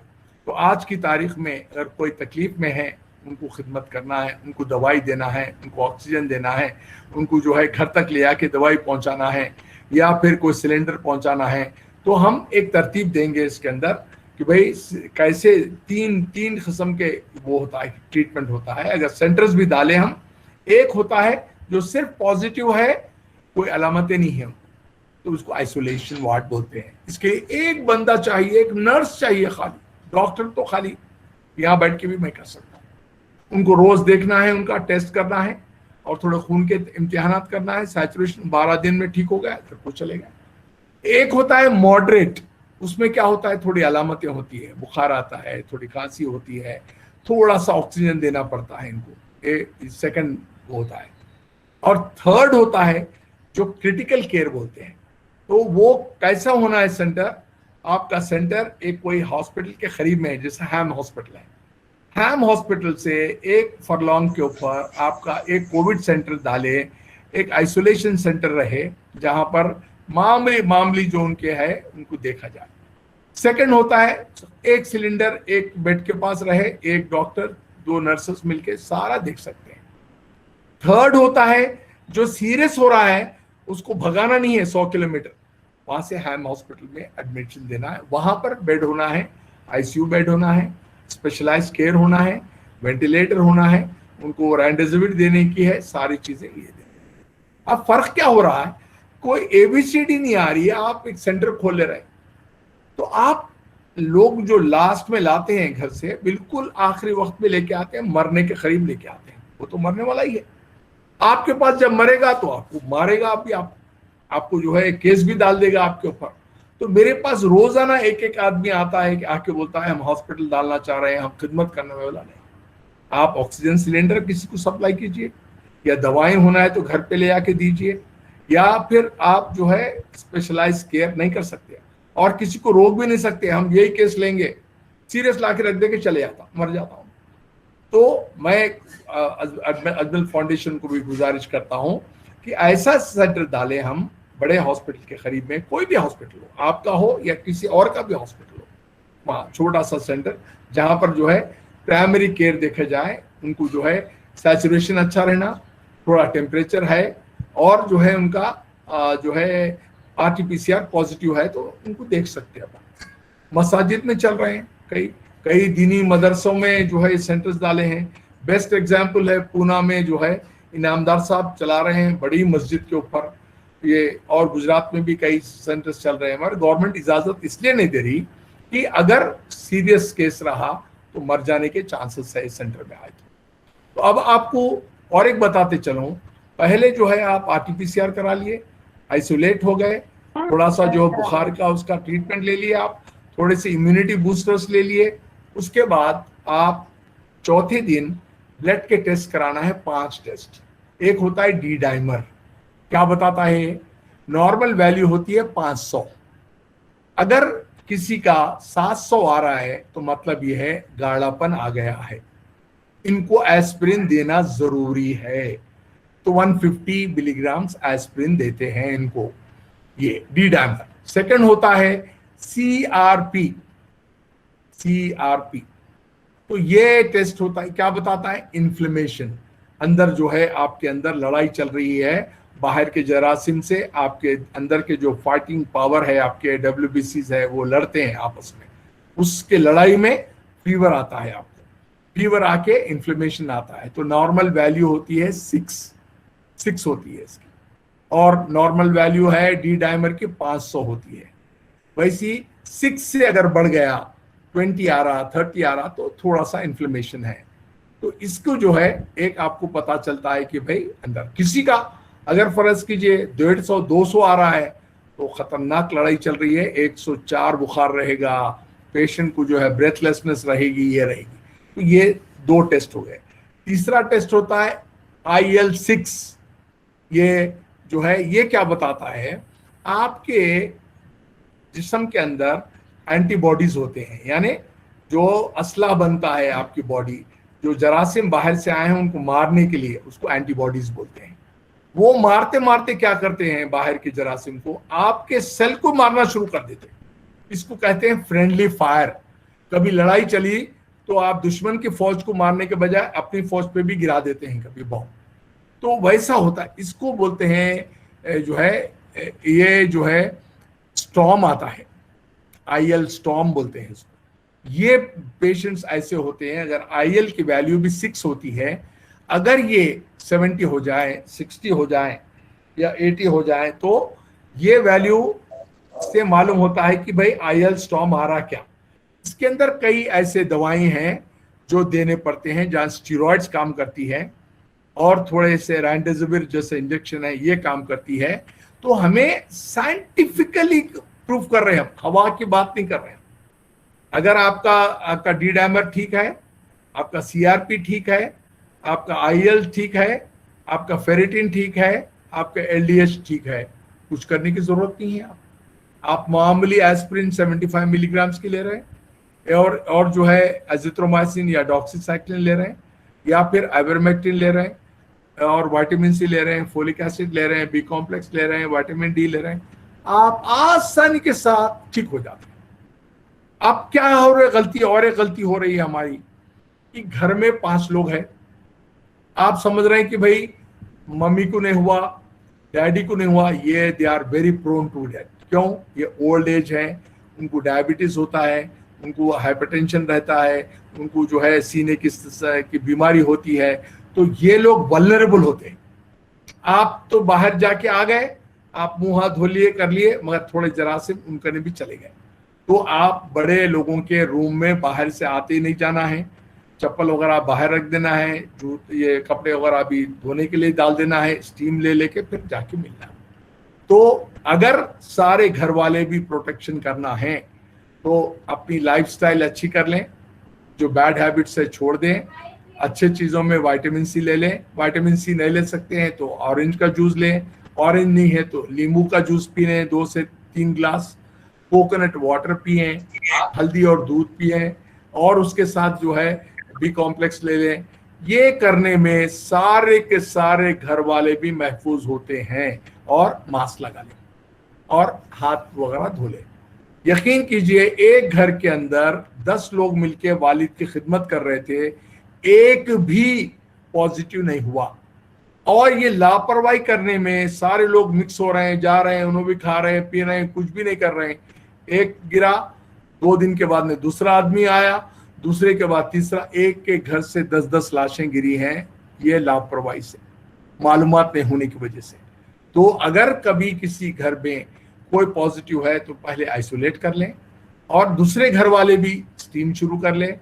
तो आज की तारीख में अगर कोई तकलीफ में है, उनको खिदमत करना है, उनको दवाई देना है, उनको ऑक्सीजन देना है, उनको जो है घर तक ले आके दवाई पहुंचाना है, या फिर कोई सिलेंडर पहुंचाना है, तो हम एक तरतीब देंगे इसके अंदर कि भाई कैसे 3 किस्म के वो होता है, ट्रीटमेंट होता है। अगर सेंटर्स भी डालें हम, एक होता है जो सिर्फ पॉजिटिव है, कोई अलामतें नहीं है, तो उसको आइसोलेशन वार्ड बोलते हैं। इसके लिए एक बंदा चाहिए, एक नर्स चाहिए खाली, डॉक्टर तो खाली यहाँ बैठ के भी मैं कर सकता हूँ। उनको रोज देखना है, उनका टेस्ट करना है, और थोड़े खून के इम्तिहानात करना है। सैचुरेशन 12 दिन में ठीक हो गया फिर वो चलेगा। एक होता है मॉडरेट, उसमें क्या होता है, थोड़ी अलामतें होती है, बुखार आता है, थोड़ी खांसी होती है, थोड़ा सा ऑक्सीजन देना पड़ता है इनको, सेकंड होता है। और थर्ड होता है जो क्रिटिकल केयर बोलते हैं। तो वो कैसा होना है सेंटर, आपका सेंटर एक कोई हॉस्पिटल के करीब में है, जैसे हैम हॉस्पिटल है। हैम हॉस्पिटल से 1 फरलॉन्ग के ऊपर आपका एक कोविड सेंटर डाले, एक आइसोलेशन सेंटर रहे, जहां पर मामूली जो उनके है उनको देखा जाए। सेकंड होता है एक सिलेंडर एक बेड के पास रहे, एक डॉक्टर 2 नर्सेस मिलके सारा देख सकते हैं। थर्ड होता है जो सीरियस हो रहा है उसको भगाना नहीं है 100 किलोमीटर, वहां से हैम हॉस्पिटल में एडमिशन देना है। वहां पर बेड होना है, आईसीयू बेड होना है, स्पेशलाइज्ड केयर होना है, वेंटिलेटर होना है, उनको रेमडेसिविर देने की है, सारी चीजें ये देने। अब फर्क क्या हो रहा है, कोई एबीसीडी नहीं आ रही है, आप एक सेंटर खोल ले रहे हैं। तो आप लोग जो लास्ट में लाते हैं घर से, बिल्कुल आखिरी वक्त में लेके आते हैं, मरने के करीब लेके आते हैं, वो तो मरने वाला ही है। आपके पास जब मरेगा तो आपको मारेगा भी, आपको जो है केस भी डाल देगा आपके ऊपर। तो मेरे पास रोजाना एक एक आदमी आता है कि आके बोलता है हम हॉस्पिटल डालना चाह रहे हैं, हम खिदमत करने वाला नहीं। आप ऑक्सीजन सिलेंडर किसी को सप्लाई कीजिए, या दवाएं होना है तो घर पे ले आके दीजिए, या फिर आप जो है स्पेशलाइज केयर नहीं कर सकते और किसी को रोक भी नहीं सकते। हम यही केस लेंगे, सीरियस ला के रख दे के चले जाता, मर जाता हूँ। तो मैं अजमल फाउंडेशन को भी गुजारिश करता हूं कि ऐसा सेंटर डालें हम बड़े हॉस्पिटल के करीब में, कोई भी हॉस्पिटल हो, आपका हो या किसी और का भी हॉस्पिटल हो, वहाँ छोटा सा सेंटर जहां पर जो है प्राइमरी केयर देखा जाए, उनको जो है सैचुरेशन अच्छा रहना, थोड़ा टेम्परेचर है, और जो है उनका जो है आरटीपीसीआर पॉजिटिव है तो उनको देख सकते हैं। मसाजिद में चल रहे हैं, कई दीनी मदरसों में जो है सेंटर्स डाले हैं। बेस्ट एग्जांपल है पूना में जो है इनामदार साहब चला रहे हैं, बड़ी मस्जिद के ऊपर ये, और गुजरात में भी कई सेंटर्स चल रहे हैं। हमारी गवर्नमेंट इजाजत इसलिए नहीं दे रही कि अगर सीरियस केस रहा तो मर जाने के चांसेस है इस सेंटर में आए। तो अब आपको और एक बताते चलूं, पहले जो है आप आरटीपीसीआर करा लिए, आइसोलेट हो गए, थोड़ा सा जो बुखार का उसका ट्रीटमेंट ले लिया, आप थोड़े से इम्यूनिटी बूस्टर्स ले लिए। उसके बाद आप चौथे दिन ब्लड के टेस्ट कराना है, 5 टेस्ट। एक होता है डी डाइमर, क्या बताता है, नॉर्मल वैल्यू होती है 500, अगर किसी का 700 आ रहा है तो मतलब यह है गाढ़ापन आ गया है, इनको एस्पिरिन देना जरूरी है। तो 150 मिलीग्राम एस्पिरिन देते हैं इनको, ये डी डाइमर। सेकंड होता है सीआरपी, तो ये टेस्ट होता है, क्या बताता है, इन्फ्लेमेशन, अंदर जो है आपके अंदर लड़ाई चल रही है बाहर के जरासीम से, आपके अंदर के जो फाइटिंग पावर है, आपके डब्ल्यूबीसीज है, वो लड़ते हैं आपस में, उसके लड़ाई में फीवर आता है आपको, फीवर आके इन्फ्लेमेशन आता है। तो नॉर्मल वैल्यू होती है 6 होती है इसकी, और नॉर्मल वैल्यू है डी डाइमर की 500 होती है। वैसी 6 से अगर बढ़ गया, 20 आ रहा, 30 आ रहा, तो थोड़ा सा इन्फ्लेमेशन है। तो इसको जो है एक आपको पता चलता है कि भाई अंदर किसी का अगर फर्ज कीजिए 150-200 आ रहा है तो खतरनाक लड़ाई चल रही है, 104 बुखार रहेगा, पेशेंट को जो है ब्रेथलेसनेस रहेगी, ये रहेगी। तो ये 2 टेस्ट हो गए। तीसरा टेस्ट होता है IL-6, ये जो है ये क्या बताता है, आपके जिस्म के अंदर एंटीबॉडीज होते हैं, यानी जो असला बनता है आपकी बॉडी, जो जरासीम बाहर से आए हैं उनको मारने के लिए, उसको एंटीबॉडीज बोलते हैं। वो मारते मारते क्या करते हैं, बाहर के जरासीम को आपके सेल को मारना शुरू कर देते हैं। इसको कहते हैं फ्रेंडली फायर। कभी लड़ाई चली तो आप दुश्मन की फौज को मारने के बजाय अपनी फौज पे भी गिरा देते हैं कभी बॉम्ब, तो वैसा होता है। इसको बोलते हैं जो है, ये जो है स्टॉर्म आता है, IL स्टॉर्म बोलते हैं इसको। ये पेशेंट्स ऐसे होते हैं, अगर IL की वैल्यू भी 6 होती है, अगर ये 70 हो जाए, 60 हो जाए या 80 हो जाए, तो ये वैल्यू से मालूम होता है कि भाई IL स्टॉर्म आ रहा क्या। इसके अंदर कई ऐसे दवाएं हैं जो देने पड़ते हैं, जहाँ स्टीरॉइड्स काम करती है, और थोड़े से रेमडेसिविर जैसे इंजेक्शन है, ये काम करती है। तो हमें साइंटिफिकली प्रूफ कर रहे हैं, हम हवा की बात नहीं कर रहे हैं। अगर आपका डी डाइमर ठीक है, आपका CRP ठीक है, आपका IL ठीक है, आपका फेरेटिन ठीक है, आपका LDH ठीक है, कुछ करने की जरूरत नहीं है। आप मामूली एस्पिरिन 75 मिलीग्राम की ले रहे हैं, और जो है एजिथ्रोमाइसिन या डॉक्सीसाइक्लिन ले रहे हैं, या फिर आइवरमेक्टिन ले रहे हैं, और विटामिन C ले रहे हैं, फोलिक एसिड ले रहे हैं, B कॉम्प्लेक्स ले रहे हैं, विटामिन D ले रहे हैं, आप आसानी के साथ ठीक हो जाते हैं। अब क्या हो रहा है, गलती और एक गलती हो रही है हमारी कि घर में 5 लोग हैं, आप समझ रहे हैं कि भाई मम्मी को नहीं हुआ, डैडी को नहीं हुआ, ये they are very prone to death. क्यों? ये ओल्ड एज है, उनको डायबिटीज होता है, उनको हाइपरटेंशन रहता है, उनको जो है सीने की बीमारी होती है, तो ये लोग वल्नरेबल होते हैं। आप तो बाहर जाके आ गए, आप मुंह हाथ धो लिए कर लिए, मगर थोड़े जरासीम उनके भी चले गए। तो आप बड़े लोगों के रूम में बाहर से आते ही नहीं जाना है, चप्पल वगैरह बाहर रख देना है, ये कपड़े वगैरह अभी धोने के लिए डाल देना है, स्टीम ले लेके फिर जाके मिलना। तो अगर सारे घर वाले भी प्रोटेक्शन करना है तो अपनी लाइफस्टाइल अच्छी कर लें, जो बैड हैबिट्स है छोड़ दें, अच्छे चीज़ों में विटामिन सी ले लें। विटामिन सी नहीं ले सकते हैं तो ऑरेंज का जूस लें, ऑरेंज नहीं है तो नींबू का जूस पी लें 2 से 3 ग्लास, कोकोनट वाटर पिए, हल्दी और दूध पिए, और उसके साथ जो है बी कॉम्प्लेक्स ले लें। ये करने में सारे के सारे घर वाले भी महफूज होते हैं। और मास्क लगा लें और हाथ वगैरह धो लें। यकीन कीजिए, एक घर के अंदर 10 लोग मिलकर वालिद की खिदमत कर रहे थे, एक भी पॉजिटिव नहीं हुआ। और ये लापरवाही करने में सारे लोग मिक्स हो रहे हैं, जा रहे हैं, उन्होंने भी खा रहे हैं, पी रहे हैं, कुछ भी नहीं कर रहे हैं। एक गिरा, 2 दिन के बाद में दूसरा आदमी आया, दूसरे के बाद तीसरा, एक के घर से 10-10 लाशें गिरी हैं, ये लापरवाही से, मालूमात नहीं होने की वजह से। तो अगर कभी किसी घर में कोई पॉजिटिव है तो पहले आइसोलेट कर लें, और दूसरे घर वाले भी स्टीम शुरू कर लें,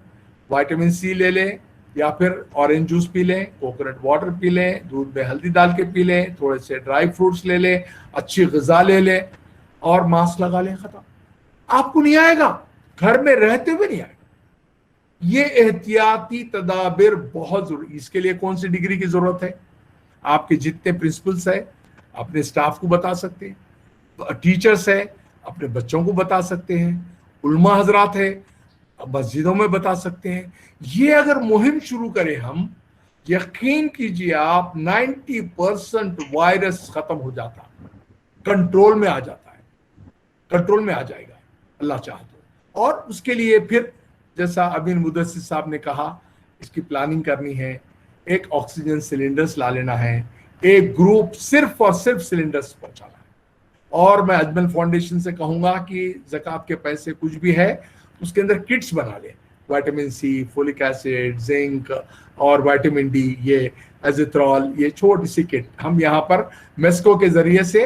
विटामिन सी ले लें, या फिर ऑरेंज जूस पी लें, कोकोनट वाटर पी लें, दूध में हल्दी डाल के पी लें, थोड़े से ड्राई फ्रूट्स ले लें, अच्छी ग़िज़ा ले लें, और मास्क लगा लें। खत्म। आपको नहीं आएगा, घर में रहते हुए नहीं आएगा। ये एहतियाती तदाबीर बहुत जरूरी। इसके लिए कौन सी डिग्री की जरूरत है? आपके जितने प्रिंसिपल्स है अपने स्टाफ को बता सकते हैं, टीचर्स है अपने बच्चों को बता सकते हैं, उलमा हजरात है मस्जिदों में बता सकते हैं। ये अगर मुहिम शुरू करें हम, यकीन कीजिए आप 90% वायरस खत्म हो जाता, कंट्रोल में आ जाता है, कंट्रोल में आ जाएगा अल्लाह चाहे तो। और उसके लिए फिर जैसा अमीन मुदस्सिर साहब ने कहा, इसकी प्लानिंग करनी है, एक ऑक्सीजन सिलेंडर्स ला लेना है, एक ग्रुप सिर्फ और सिर्फ सिलेंडर्स पहुंचाना है। और मैं अजमल फाउंडेशन से कहूंगा कि ज़कात के पैसे कुछ भी है उसके अंदर किट्स बना ले, vitamin C, folic acid, zinc और विटामिन डी, ये एजिथ्रॉल, ये छोटी सी किट हम यहाँ पर मेस्को के जरिए से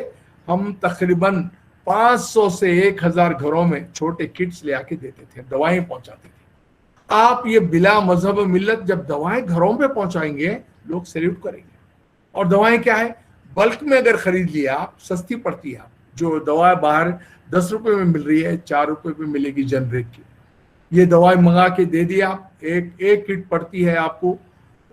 हम तकरीबन 500 से 1000 घरों में छोटे किट्स ले आके देते थे, दवाएं पहुंचाते थे। आप ये बिला मजहब मिल्लत जब दवाएं घरों पे पहुंचाएंगे, लोग सैल्यूट करेंगे। और दवाएं क्या है? बल्क में अगर खरीद लिया आप, सस्ती पड़ती है। आप जो दवा बाहर 10 रुपए में मिल रही है, 4 रुपए में मिलेगी जनरिक की, ये दवाई मंगा के दे दिया आप, एक किट पड़ती है आपको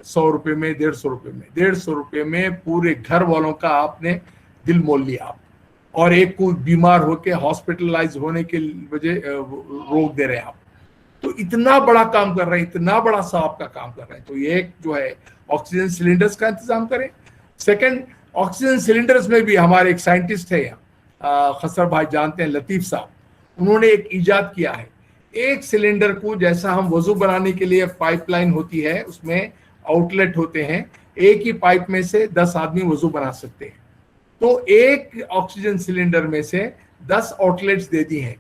100 रुपए में, 150 रुपए में। 150 रुपए में पूरे घर वालों का आपने दिल मोल लिया आप, और एक को बीमार होके हॉस्पिटलाइज होने के वजह रोक दे रहे हैं आप। तो इतना बड़ा काम कर रहे हैं, इतना बड़ा सवाब का काम कर रहे हैं। तो ये एक जो है ऑक्सीजन सिलेंडर्स का इंतजाम करें। सेकंड, ऑक्सीजन सिलेंडर्स में भी हमारे एक साइंटिस्ट है यहाँ, खसर भाई जानते हैं, लतीफ साहब, उन्होंने एक इजाद किया है। एक सिलेंडर को, जैसा हम वजू बनाने के लिए पाइपलाइन होती है, उसमें आउटलेट होते हैं, एक ही पाइप में से 10 आदमी वजू बना सकते हैं। तो एक ऑक्सीजन सिलेंडर में से 10 आउटलेट्स दे दी हैं।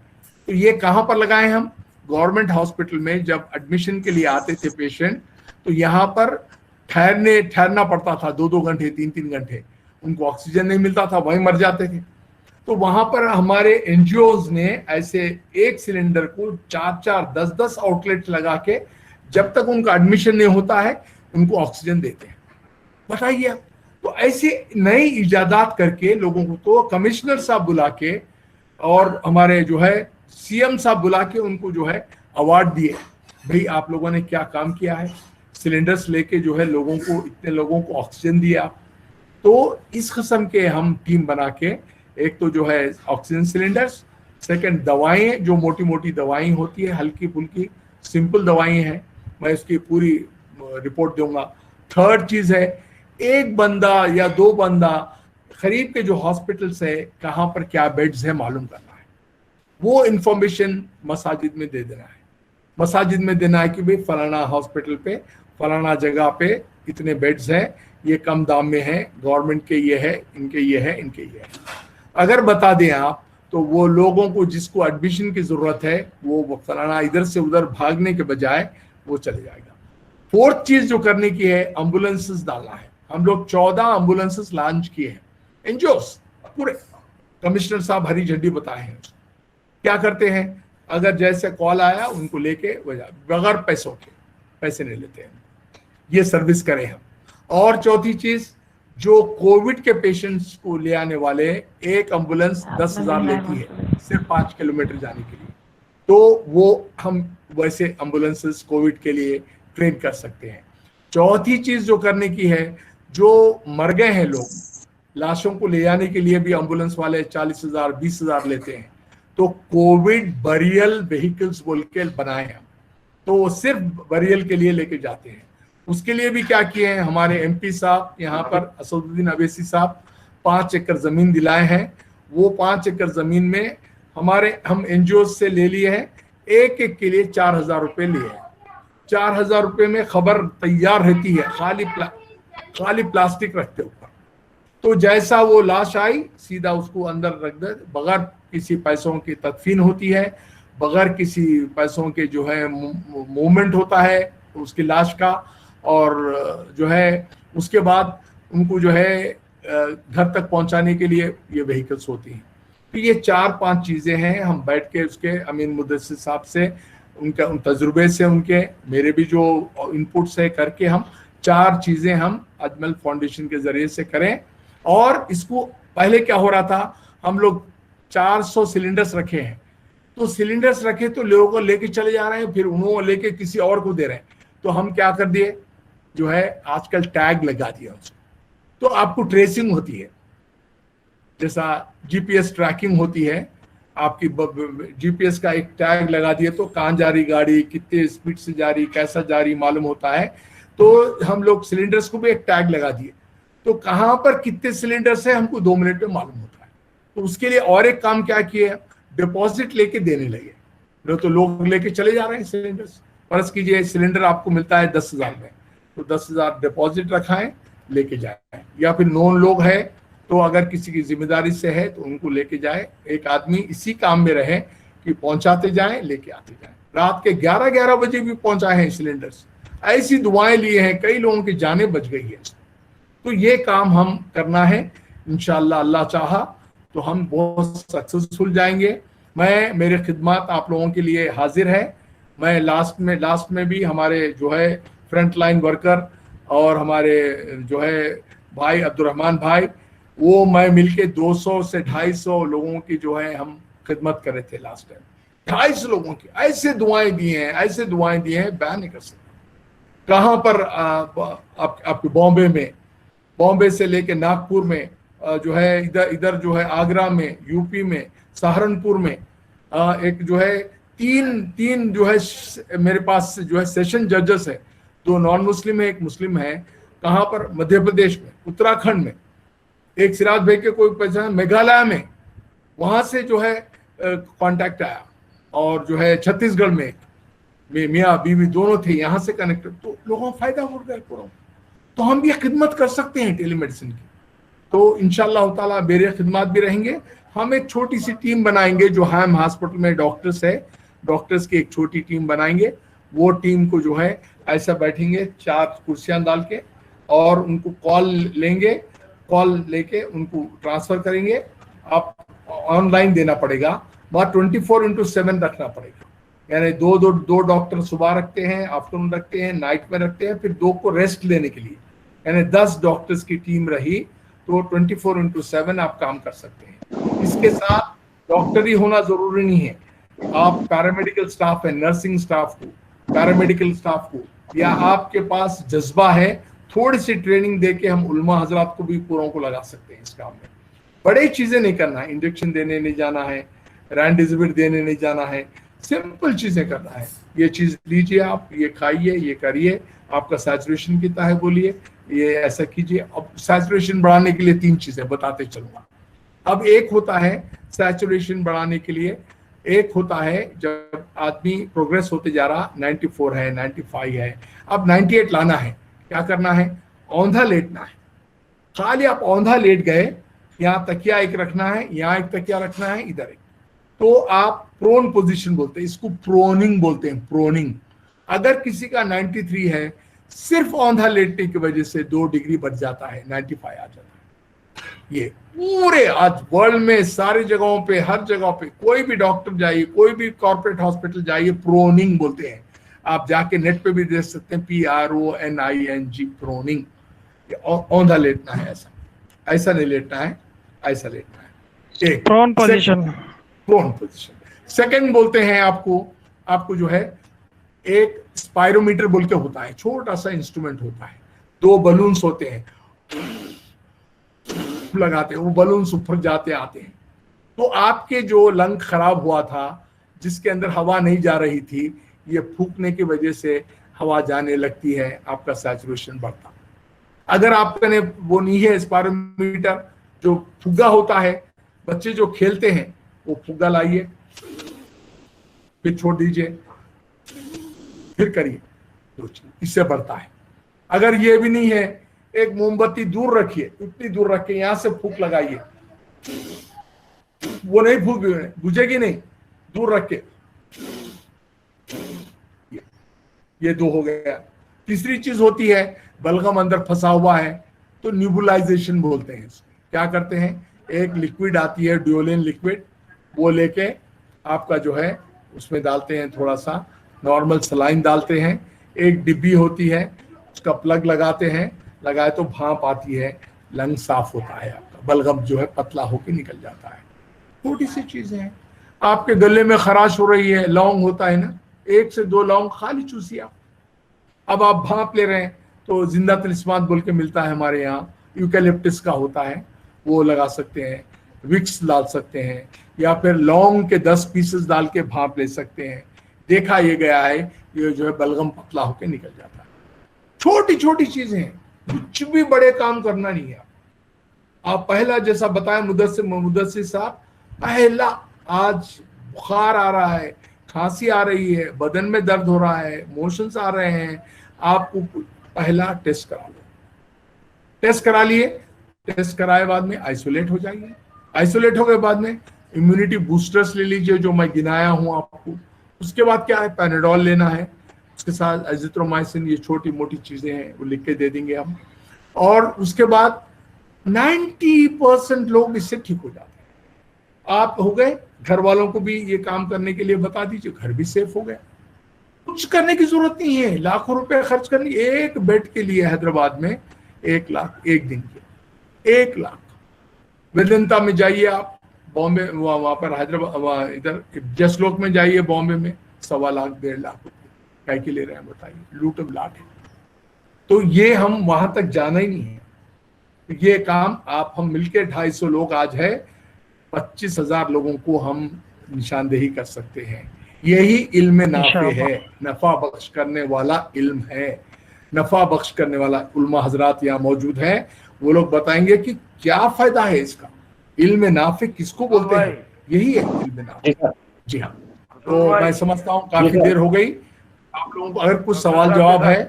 तो ये कहाँ पर लगाए हम? गवर्नमेंट हॉस्पिटल में जब एडमिशन के लिए आते थे पेशेंट, तो यहाँ पर ठहरना पड़ता था 2-2 घंटे, 3-3 घंटे, उनको ऑक्सीजन नहीं मिलता था, वहीं मर जाते थे। तो वहां पर हमारे एनजीओज ने ऐसे एक सिलेंडर को 4-4, 10-10 आउटलेट लगा के जब तक उनका एडमिशन नहीं होता है उनको ऑक्सीजन देते हैं। बताइए, तो ऐसी नई इजादात करके लोगों को, तो कमिश्नर साहब बुला के और हमारे जो है सीएम साहब बुला के उनको जो है अवार्ड दिए, भाई आप लोगों ने क्या काम किया है, सिलेंडर्स लेके जो है लोगों को, इतने लोगों को ऑक्सीजन दिया। तो इस किस्म के हम टीम बना के, एक तो जो है ऑक्सीजन सिलेंडर्स, सेकंड दवाएं, जो मोटी मोटी दवाएं होती है, हल्की फुल्की सिंपल दवाएं हैं, मैं इसकी पूरी रिपोर्ट दूंगा। थर्ड चीज है, एक बंदा या 2 बंदा करीब के जो हॉस्पिटल्स है, कहाँ पर क्या बेड्स है मालूम करना है, वो इंफॉर्मेशन मसाजिद में दे देना है। मसाजिद में देना है कि भाई फलाना हॉस्पिटल पे, फलाना जगह पे इतने बेड्स हैं, ये कम दाम में है, गवर्नमेंट के ये है, इनके ये है, इनके ये है। अगर बता दें आप तो वो लोगों को जिसको एडमिशन की जरूरत है वो फलाना इधर से उधर भागने के बजाय वो चले जाएगा। फोर्थ चीज जो करने की है, एम्बुलेंसेस डालना है। हम लोग 14 एम्बुलेंसेस लॉन्च किए हैं, एनजीओस पूरे, कमिश्नर साहब हरी झंडी बताए हैं। क्या करते हैं, अगर जैसे कॉल आया उनको लेके बगैर पैसों के, पैसे नहीं लेते हैं, ये सर्विस करें हम। और चौथी चीज, जो कोविड के पेशेंट्स को ले आने वाले, एक एम्बुलेंस 10,000 लेती है सिर्फ 5 किलोमीटर जाने के लिए, तो वो हम वैसे एम्बुलेंसेस कोविड के लिए ट्रेन कर सकते हैं। चौथी चीज जो करने की है, जो मर गए हैं लोग, लाशों को ले जाने के लिए भी एम्बुलेंस वाले 40,000 20,000 लेते हैं, तो कोविड बरियल व्हीकल्स बोल के बनाए हैं, तो वो सिर्फ बरियल के लिए लेके जाते हैं। उसके लिए भी क्या किए हैं, हमारे एमपी साहब यहाँ पर असदुद्दीन अवैसी साहब 5 एकड़ जमीन दिलाए हैं। वो 5 एकड़ जमीन में हम एनजीओ से ले लिए हैं, एक एक के लिए 4,000 रुपए लिए हैं। 4,000 रुपए में खबर तैयार रहती है, खाली प्लास्टिक रखते ऊपर, तो जैसा वो लाश आई सीधा उसको अंदर रख दे, बगैर किसी पैसों की तदफीन होती है, बगैर किसी पैसों के जो है मूवमेंट होता है उसकी लाश का, और जो है उसके बाद उनको जो है घर तक पहुंचाने के लिए ये व्हीकल्स होती हैं। तो ये 4-5 चीजें हैं, हम बैठ के उसके अमीन मुद्दसिर साहब से, उनका उन तजुर्बे से, उनके मेरे भी जो इनपुट से करके हम 4 चीजें हम अजमल फाउंडेशन के जरिए से करें। और इसको पहले क्या हो रहा था, हम लोग 400 सिलेंडर्स रखे हैं, तो सिलेंडर्स रखे तो लोगों को लेके चले जा रहे हैं, फिर उन्होंने लेके किसी और को दे रहे हैं। तो हम क्या कर दिए, जो है आजकल टैग लगा दिया उसको, तो आपको ट्रेसिंग होती है, जैसा जीपीएस ट्रैकिंग होती है आपकी, जीपीएस का एक टैग लगा दिए तो कहाँ जा रही गाड़ी, कितने स्पीड से जा रही, कैसा जा रही मालूम होता है। तो हम लोग सिलेंडर्स को भी एक टैग लगा दिए, तो कहाँ पर कितने सिलेंडर्स है हमको 2 मिनट में मालूम होता है। तो उसके लिए और एक काम क्या किए, डिपॉजिट लेके देने लगे, तो लोग लेके चले जा रहे हैं सिलेंडर्स। फर्ज कीजिए सिलेंडर आपको मिलता है 10,000 में, तो 10,000 डिपॉजिट रखाएं, लेके जाए, या फिर नॉन लोग है तो अगर किसी की जिम्मेदारी से है तो उनको लेके जाए, एक आदमी इसी काम में रहे कि पहुंचाते जाएं, लेके आते जाएं। रात के 11-11 बजे भी पहुंचाए हैं सिलेंडर्स, ऐसी दुआएं लिए हैं, कई लोगों की जानें बच गई है। तो ये काम हम करना है इंशाअल्लाह, अल्लाह चाहा तो हम बहुत सक्सेसफुल जाएंगे। मेरे खिदमत आप लोगों के लिए हाजिर है। मैं लास्ट में भी हमारे जो है फ्रंट लाइन वर्कर और हमारे जो है भाई अब्दुर्रहमान भाई, वो मैं मिलके 200 से 250 लोगों की जो है हम खिदमत कर रहे थे लास्ट टाइम। 250 लोगों की ऐसे दुआएं दी हैं, बयान नहीं कर सकते। कहाँ पर आपके बॉम्बे से लेके नागपुर में, जो है इधर जो है आगरा में, यूपी में, सहारनपुर में, एक जो है तीन जो है मेरे पास जो है सेशन जजेस है, 2 नॉन मुस्लिम है, 1 मुस्लिम है। कहाँ पर, मध्य प्रदेश में, उत्तराखंड में, एक सिराज भाई के कोई पैसा मेघालय में, वहां से जो है कांटेक्ट आया, और जो है छत्तीसगढ़ में मियाँ बीवी दोनों थे, यहाँ से कनेक्टेड, तो लोगों को फायदा हो गया पूरा। तो हम ये खिदमत कर सकते हैं टेलीमेडिसिन की। तो इंशाअल्लाह ताला मेरे खिदमत भी रहेंगे। हम एक छोटी सी टीम बनाएंगे, जो हैम हॉस्पिटल में डॉक्टर्स है, डॉक्टर्स की एक छोटी टीम बनाएंगे। वो टीम को जो है ऐसा बैठेंगे 4 कुर्सियां डाल के, और उनको कॉल लेके उनको ट्रांसफर करेंगे। आप ऑनलाइन देना पड़ेगा, बात 24/7 रखना पड़ेगा, यानी दो डॉक्टर सुबह रखते हैं, आफ्टरनून रखते हैं, नाइट में रखते हैं, फिर 2 को रेस्ट लेने के लिए, यानी 10 डॉक्टर्स की टीम रही तो 24/7 आप काम कर सकते हैं। इसके साथ डॉक्टर ही होना जरूरी नहीं है, आप पैरामेडिकल स्टाफ है, नर्सिंग स्टाफ को, पैरामेडिकल स्टाफ को, या आपके पास जज्बा है, थोड़ी सी ट्रेनिंग देके हम उलमा हजरात को भी पूरों को लगा सकते हैं इस काम में। बड़ी चीजें नहीं करना है, इंजेक्शन देने नहीं जाना है, रेमडेसिविर देने नहीं जाना है, सिंपल चीजें करना है। ये चीज लीजिए आप, ये खाइए, ये करिए, आपका सैचुरेशन कितना है बोलिए, ये ऐसा कीजिए। अब सैचुरेशन बढ़ाने के लिए 3 चीजें बताते चलूंगा। अब एक होता है सैचुरेशन बढ़ाने के लिए, एक होता है जब आदमी प्रोग्रेस होते जा रहा, 94 है, 95 है, अब 98 लाना है। क्या करना है, औंधा लेटना है, खाली आप औंधा लेट गए, यहाँ तकिया एक रखना है, यहाँ एक तकिया रखना है, इधर एक, तो आप प्रोन पोजीशन बोलते हैं इसको, प्रोनिंग बोलते हैं, प्रोनिंग। अगर किसी का 93 है, सिर्फ औंधा लेटने की वजह से 2 डिग्री बढ़ जाता है, 95 आ जाता है। ये पूरे आज वर्ल्ड में सारी जगहों पे, हर जगह पे, कोई भी डॉक्टर जाइए, कोई भी कॉर्पोरेट हॉस्पिटल जाइए, प्रोनिंग बोलते हैं। आप जाके नेट पे भी देख सकते हैं, PRONING, प्रोनिंग। औंधा लेटना है, ऐसा नहीं लेटना है, ऐसा लेटना है। एक prone position, prone position. Second बोलते हैं आपको जो है एक स्पायरोमीटर बोल के होता है, छोटा सा इंस्ट्रूमेंट होता है, 2 बलून्स होते हैं, लगाते हैं, वो बलून्स ऊपर जाते आते हैं। तो आपके जो लंग खराब हुआ था, जिसके अंदर हवा नहीं जा रही थी, ये फूकने की वजह से हवा जाने लगती है, आपका सैचुरेशन बढ़ता। अगर आपने वो नहीं है स्पायरोमीटर, जो फुग्गा होता है, बच्चे जो खेलते हैं वो फुग्गा लाइए, फिर छोड़ दीजिए, फिर करिए, इससे बढ़ता है। अगर ये भी नहीं है, एक मोमबत्ती दूर रखिए, इतनी दूर रख के यहां से फूंक लगाइए, वो नहीं फूक बुझेगी नहीं, दूर रख के, ये 2 हो गया। तीसरी चीज होती है, बलगम अंदर फंसा हुआ है, तो न्यूबुलाइजेशन बोलते हैं इसको। क्या करते हैं, एक लिक्विड आती है, ड्यूलिन लिक्विड, वो लेके आपका जो है उसमें डालते हैं, थोड़ा सा नॉर्मल सलाइन डालते हैं, एक डिब्बी होती है, उसका प्लग लगाते हैं, लगाए तो भाप आती है, लंग साफ होता है, आपका बलगम जो है पतला होके निकल जाता है। छोटी सी चीजें हैं। आपके गले में खराश हो रही है, लौंग होता है ना, 1 से 2 लौंग खाली चूसिए आप। अब आप भाप ले रहे हैं तो जिंदा तिलिस्मात बोल के मिलता है हमारे यहाँ, यूकैलिप्टस का होता है, वो लगा सकते हैं, विक्स डाल सकते हैं, या फिर लौंग के 10 पीसेस डाल के भाप ले सकते हैं। देखा ये गया है, ये जो है बलगम पतला होके निकल जाता है। छोटी छोटी चीजें हैं, कुछ भी बड़े काम करना नहीं है। आप पहला जैसा बताया मुदस्सिर साहब, पहला आज बुखार आ रहा है, खांसी आ रही है, बदन में दर्द हो रहा है, मोशंस आ रहे हैं, आपको पहला टेस्ट करा लो। टेस्ट करा लिए, टेस्ट कराए बाद में आइसोलेट हो जाइए। आइसोलेट हो गए बाद में इम्यूनिटी बूस्टर्स ले लीजिए, जो मैं गिनाया हूं आपको। उसके बाद क्या है, पैनाडोल लेना है, उसके साथ एजिथ्रोमाइसिन, ये छोटी मोटी चीजें हैं, वो लिख के दे देंगे हम। और उसके बाद 90% लोग इससे ठीक हो जाते हैं। आप हो गए, घर वालों को भी ये काम करने के लिए बता दीजिए, घर भी सेफ हो गया। कुछ करने की जरूरत नहीं है, लाखों रुपए खर्च करनी एक बेड के लिए। हैदराबाद में 1 लाख एक दिन के, 1 लाख। वेदांता में जाइए आप, बॉम्बे, वहां पर हैदराबाद, इधर जसलोक में जाइए बॉम्बे में, 1.25 लाख 1.5 लाख रुपए क्या के ले रहे हैं बताइए, लूट लाट है। तो ये हम वहां तक जाना ही नहीं है। ये काम आप हम मिलके 250 लोग आज है, 25,000 लोगों को हम निशानदेही कर सकते हैं। यही इल्म नाफे है, नफा बख्श करने वाला इल्म है। नफा बख्श करने वाला उलमा हजरात यहाँ मौजूद हैं, वो लोग बताएंगे कि क्या फायदा है इसका। इल्म नाफे किसको बोलते हैं, यही है इल्म नाफे। जी हाँ, तो मैं समझता हूँ काफी देर हो गई। आप लोगों को अगर कुछ सवाल जवाब है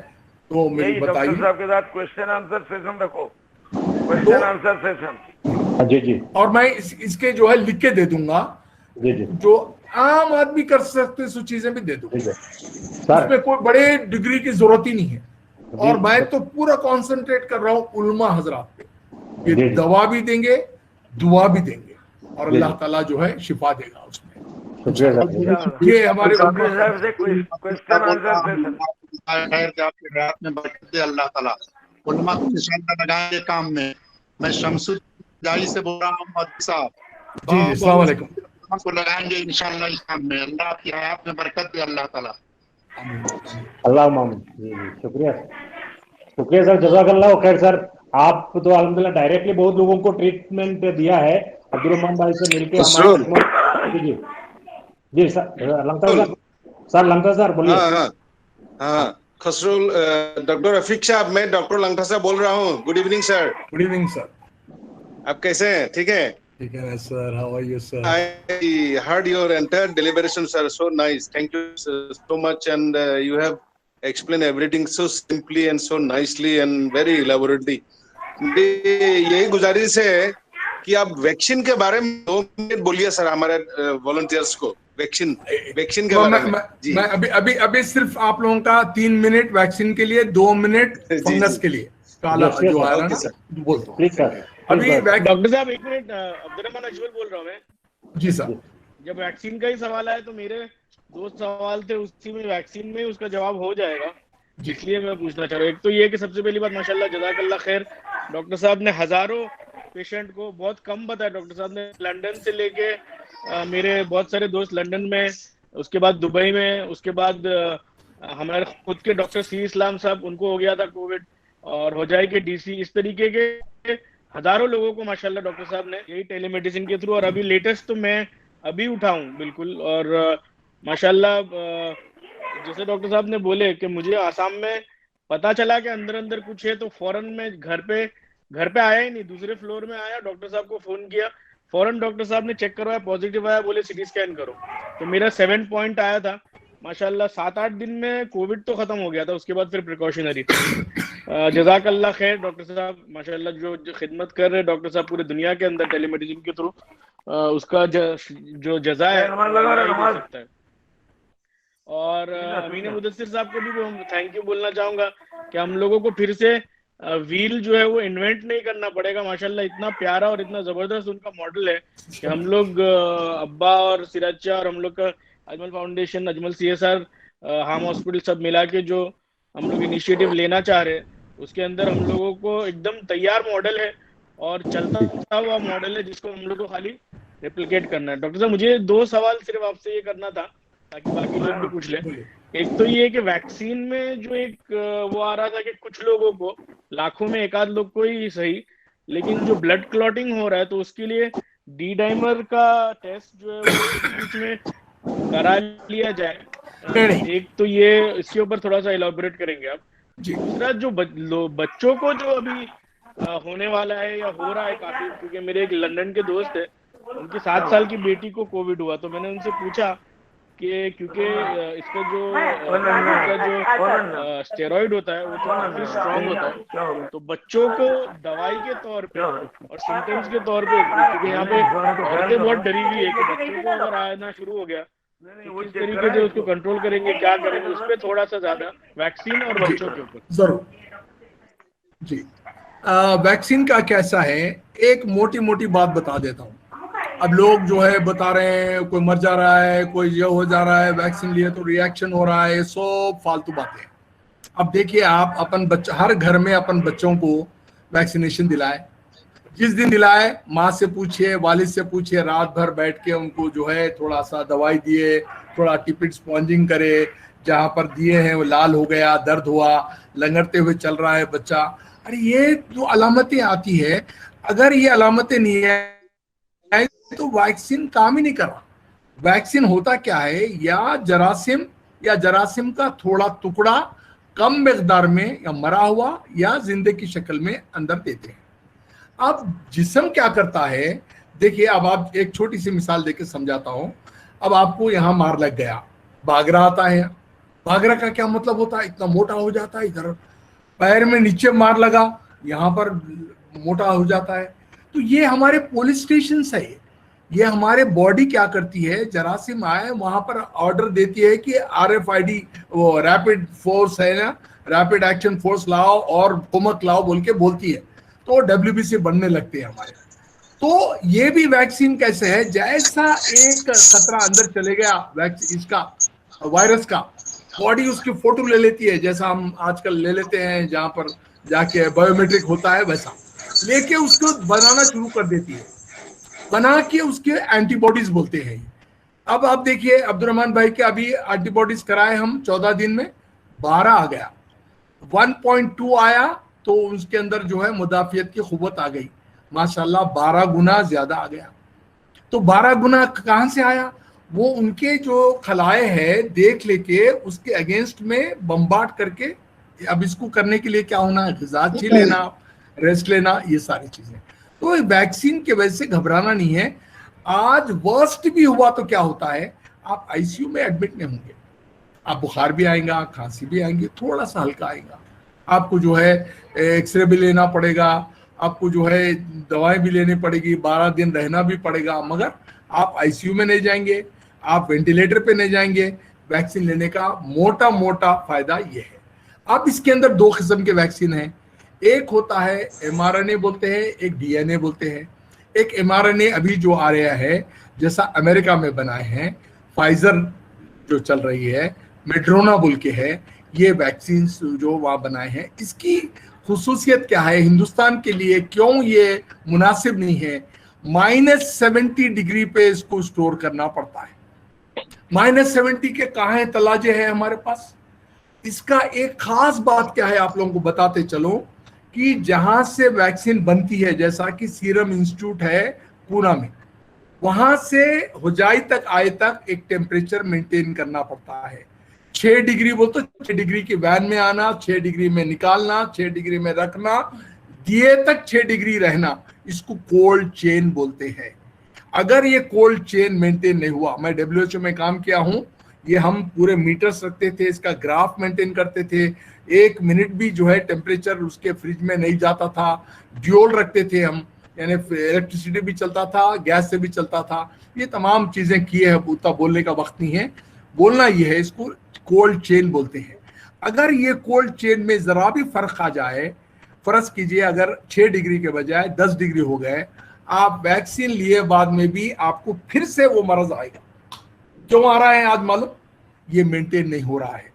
तो मेरे बताइए। डॉक्टर साहब के साथ क्वेश्चन आंसर सेशन रखो, क्वेश्चन आंसर सेशन। जी जी। और मैं इसके जो है लिख के दे दूंगा, जी जी, जो आम आदमी कर सकते सो चीजें भी दे दूंगा। उसमें कोई बड़े डिग्री की जरूरत ही नहीं है। और मैं तो पूरा कंसंट्रेट कर रहा हूँ उलमा हजरात पे। ये दवा भी देंगे, दुआ भी देंगे, और अल्लाह ताला जो है शिफा देगा उसमें। ये हमारे साहब से क्वेश्चन आंसर सेशन। रात में बरकत दे अल्लाह ताला, उलमा को निशाना लगाएंगे काम में। मैं शमसुद्दीन से बोल रहा हूँ मौलवी साहब जी, अस्सलाम वालेकुम। को लगाएंगे इंशाअल्लाह इस काम में। अल्लाह की हयात में बरकत दे अल्लाह ताला। अल्लाह मामून। जी जी, शुक्रिया शुक्रिया सर, जज़ाकल्लाह खैर। सर आप तो अल्हम्दुलिल्लाह डायरेक्टली बहुत लोगों को ट्रीटमेंट दिया है, अब्दुर्रहमान भाई से मिलके हमारे। जी जी सर, लंका सर बोलिए। हाँ खसरुल, डॉक्टर रफीक साहब, मैं डॉक्टर लंका साहब बोल रहा हूँ। Good evening sir. Good evening sir. आप कैसे हैं? ठीक है? ठीक है sir, how are you sir? I heard your entire deliberation, sir. So nice. Thank you so much. And you have explain everything so simply and so nicely and very elaborately. यही गुजारिश है कि आप वैक्सीन के बारे में 2 minute बोलिए sir हमारे वॉलंटियर्स को। वैक्सीन के बारे में जी। मैं अभी सिर्फ आप लोगों का 3 मिनट वैक्सीन के लिए, 2 मिनट फंगस के लिए काला जो आ रहा है ना बोल दो। अभी डॉक्टर साहब 1 मिनट, अब्दुर्रहमान अजमल बोल रहा हूँ मैं। जी सर। जब वैक्सीन का ही सवाल आया तो मेरे 2 सवाल थे, उसी में वैक्सीन में उसका जवाब हो जाएगा, इसलिए मैं पूछना चाह रहा हूँ। एक तो ये कि सबसे पहली बात माशाल्लाह जज़ाकल्लाह खैर, डॉक्टर साहब ने हजारों पेशेंट को बहुत कम बताया। डॉक्टर साहब ने लंदन से लेके मेरे बहुत सारे दोस्त लंदन में, उसके बाद दुबई में, उसके बाद हमारे खुद के डॉक्टर सी इस्लाम साहब, उनको हो गया था कोविड, और हो जाएगी डीसी, इस तरीके के हजारों लोगों को माशाल्लाह डॉक्टर साहब ने यही टेलीमेडिसिन के थ्रू, और अभी लेटेस्ट तो मैं अभी उठाऊं बिल्कुल। और माशाल्लाह जैसे डॉक्टर साहब ने बोले कि मुझे आसाम में पता चला कि अंदर कुछ है, तो फौरन मैं घर पे आया ही नहीं, दूसरे फ्लोर में आया, डॉक्टर साहब को फोन किया, फौरन डॉक्टर साहब ने चेक करवाया, पॉजिटिव आया, बोले सिटी स्कैन करो, तो मेरा 7 पॉइंट आया था माशाल्लाह। 7-8 दिन में कोविड तो खत्म हो गया था, उसके बाद फिर प्रिकॉशनरी था। जज़ाकल्लाह खैर डॉक्टर साहब माशाल्लाह, जो खिदमत कर रहे डॉक्टर साहब पूरे दुनिया के अंदर टेलीमेडिसिन के थ्रू, उसका जो जज़ा है सकता है। और अमीन मुदस्सिर साहब को भी थैंक यू बोलना चाहूंगा कि हम लोगों को फिर से व्हील जो है वो इन्वेंट नहीं करना पड़ेगा। माशाल्लाह इतना प्यारा और इतना जबरदस्त उनका मॉडल है कि हम लोग अब्बा और सिराजा और हम लोग का अजमल फाउंडेशन, अजमल CSR, हाम हॉस्पिटल सब मिला के जो हम लोग इनिशिएटिव लेना चाह रहे हैं, उसके अंदर हम लोगों को एकदम तैयार मॉडल है और चलता हुआ मॉडल है, जिसको हम लोग को खाली रेप्लिकेट करना है। डॉक्टर साहब मुझे 2 सवाल सिर्फ आपसे ये करना था ताकि बाकी लोग भी पूछ लें। एक तो ये कि वैक्सीन में जो एक वो आ रहा था कि कुछ लोगों को, लाखों में 1-8 लोग को ही सही, लेकिन जो ब्लड क्लॉटिंग हो रहा है, तो उसके लिए डी डाइमर का टेस्ट जो है वो बीच में करा लिया जाए। एक तो ये, इसके ऊपर थोड़ा सा इलाबोरेट करेंगे आप। दूसरा जो बच्चों को जो अभी होने वाला है या हो रहा है काफी, क्योंकि मेरे एक लंदन के दोस्त है, उनकी 7 साल की बेटी को कोविड हुआ, तो मैंने उनसे पूछा कि क्योंकि इसका जो स्टेरॉइड होता है वो तो काफी स्ट्रॉन्ग होता है, तो बच्चों को दवाई के तौर पे और सिम्टम्स के तौर पे, क्योंकि यहाँ पे औरतें बहुत डरी हुई है कि बच्चों को अगर आना शुरू हो गया तो किस तरीके से उसको कंट्रोल करेंगे, क्या करेंगे, उस पर थोड़ा सा ज्यादा वैक्सीन और बच्चों के ऊपर। जरूर जी। वैक्सीन का कैसा है, एक मोटी बात बता देता हूँ। अब लोग जो है बता रहे हैं कोई मर जा रहा है, कोई ये हो जा रहा है, वैक्सीन लिए तो रिएक्शन हो रहा है, सब फालतू बातें। अब देखिए, आप अपन बच्चा, हर घर में अपन बच्चों को वैक्सीनेशन दिलाए, जिस दिन दिलाए माँ से पूछिए, वालिद से पूछिए, रात भर बैठ के उनको जो है थोड़ा सा दवाई दिए, थोड़ा टिपिट स्पॉन्जिंग करे, जहाँ पर दिए हैं वो लाल हो गया, दर्द हुआ, लंगड़ते हुए चल रहा है बच्चा। अरे ये जो अलामतें आती है, अगर ये अलामतें नहीं है तो वैक्सीन काम ही नहीं कर रहा। वैक्सीन होता क्या है, या जरासीम का थोड़ा टुकड़ा कम मिकदार में या मरा हुआ या जिंदे की शक्ल में अंदर देते हैं। अब जिस्म क्या करता है, देखिए, अब आप एक छोटी सी मिसाल देके समझाता हूं। अब आपको यहाँ मार लग गया, बागरा आता है। बागरा का क्या मतलब होता है, इतना मोटा हो जाता है, इधर पैर में नीचे मार लगा, यहाँ पर मोटा हो जाता है। तो ये हमारे पुलिस स्टेशन है, ये हमारे बॉडी क्या करती है, जरासीम आए वहां पर ऑर्डर देती है कि RFID, वो रैपिड फोर्स है ना, रैपिड एक्शन फोर्स लाओ और कुमक लाओ बोल के बोलती है, तो WBC बनने लगते हैं हमारे। तो ये भी वैक्सीन कैसे है, जैसा एक खतरा अंदर चले गया इसका वायरस का, बॉडी उसकी फोटो ले लेती है, जैसा हम आजकल ले लेते हैं जहां पर जाके बायोमेट्रिक होता है, वैसा लेके उसको बनाना शुरू कर देती है, बना के उसके एंटीबॉडीज बोलते हैं। अब आप देखिए अब्दुर्रहमान भाई के अभी एंटीबॉडीज कराए हम 14 दिन में 12 आ गया, 1.2 आया, तो उसके अंदर जो है मुदाफियत की क़ुव्वत आ गई, माशाल्लाह 12 गुना ज्यादा आ गया। तो 12 गुना कहाँ से आया, वो उनके जो खलाए है देख लेके उसके अगेंस्ट में बम्बार्ड करके। अब इसको करने के लिए क्या होना है, ग़िज़ा अच्छी लेना, रेस्ट लेना, ये सारी चीजें। तो वैक्सीन के वजह से घबराना नहीं है। आज वर्स्ट भी हुआ तो क्या होता है, आप ICU में एडमिट नहीं होंगे, आप बुखार भी आएगा, खांसी भी आएंगी, थोड़ा सा हल्का आएगा, आपको जो है एक्सरे भी लेना पड़ेगा, आपको जो है दवाएं भी लेनी पड़ेगी, 12 दिन रहना भी पड़ेगा, मगर आप आईसीयू में नहीं जाएंगे, आप वेंटिलेटर पे नहीं जाएंगे। वैक्सीन लेने का मोटा मोटा फायदा ये है। अब इसके अंदर 2 किस्म के वैक्सीन हैं, एक होता है mRNA बोलते हैं, एक DNA बोलते हैं। एक mRNA अभी जो आ रहा है, जैसा अमेरिका में बनाए हैं, फाइजर जो चल रही है, मेड्रोना बोल के है, ये वैक्सीन जो वहाँ बनाए हैं, इसकी खुसूसियत क्या है, हिंदुस्तान के लिए क्यों ये मुनासिब नहीं है? -70 डिग्री पे इसको स्टोर करना पड़ता है। -70 के कहाँ है तलाजे हैं हमारे पास। इसका एक खास बात क्या है, आप लोगों को बताते चलो कि जहां से वैक्सीन बनती है, जैसा कि सीरम इंस्टीट्यूट है पूना में, वहां से हुजाई तक आए तक एक टेम्परेचर मेंटेन करना पड़ता है। 6 डिग्री बोल तो 6 डिग्री की वैन में आना, 6 डिग्री में निकालना, 6 डिग्री में रखना, दिए तक 6 डिग्री रहना, इसको कोल्ड चेन बोलते हैं। अगर ये कोल्ड चेन मेंटेन नहीं हुआ, मैं WHO में काम किया हूं, ये हम पूरे मीटर्स रखते थे, इसका ग्राफ मेंटेन करते थे, 1 मिनट भी जो है टेम्परेचर उसके फ्रिज में नहीं जाता था, ड्यूल रखते थे हम, यानी इलेक्ट्रिसिटी भी चलता था, गैस से भी चलता था, ये तमाम चीजें किए हैं। उतना बोलने का वक्त नहीं है, बोलना ये है, इसको कोल्ड चेन बोलते हैं। अगर ये कोल्ड चेन में जरा भी फर्क आ जाए, फर्ज कीजिए अगर 6 डिग्री के बजाय 10 डिग्री हो गए, आप वैक्सीन लिए बाद में भी आपको फिर से वो मर्ज आएगा। क्यों आ रहा है आज मालूम? ये मेंटेन नहीं हो रहा है।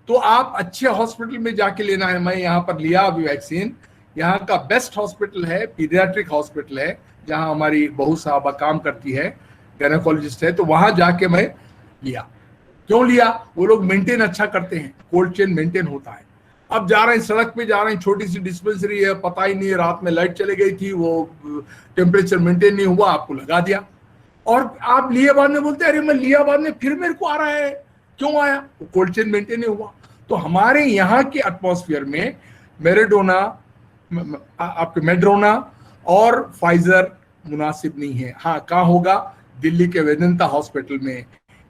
तो आप अच्छे हॉस्पिटल में जाके लेना है। मैं यहाँ पर लिया अभी वैक्सीन, यहाँ का बेस्ट हॉस्पिटल है, पीडियाट्रिक हॉस्पिटल है, जहाँ हमारी बहू साहबा काम करती है, गायनेकोलॉजिस्ट है, तो वहां जाके मैं लिया। क्यों लिया? वो लोग मेंटेन अच्छा करते हैं, कोल्ड चेन मेंटेन होता है। अब जा रहे हैं, सड़क पे जा रहे हैं, छोटी सी डिस्पेंसरी है, पता ही नहीं, रात में लाइट चली गई थी, वो टेम्परेचर मेंटेन नहीं हुआ, आपको लगा दिया, और आप लिए बाद में बोलते हैं अरे मैं लिया बाद में फिर मेरे को आ रहा है, क्यों आया? वो कोल्ड चेन मेंटेन नहीं हुआ। तो हमारे यहाँ के एटमॉस्फेयर में आपके मेड्रोना और फाइजर मुनासिब नहीं है। हाँ, कहाँ होगा? दिल्ली के वेदांता हॉस्पिटल में,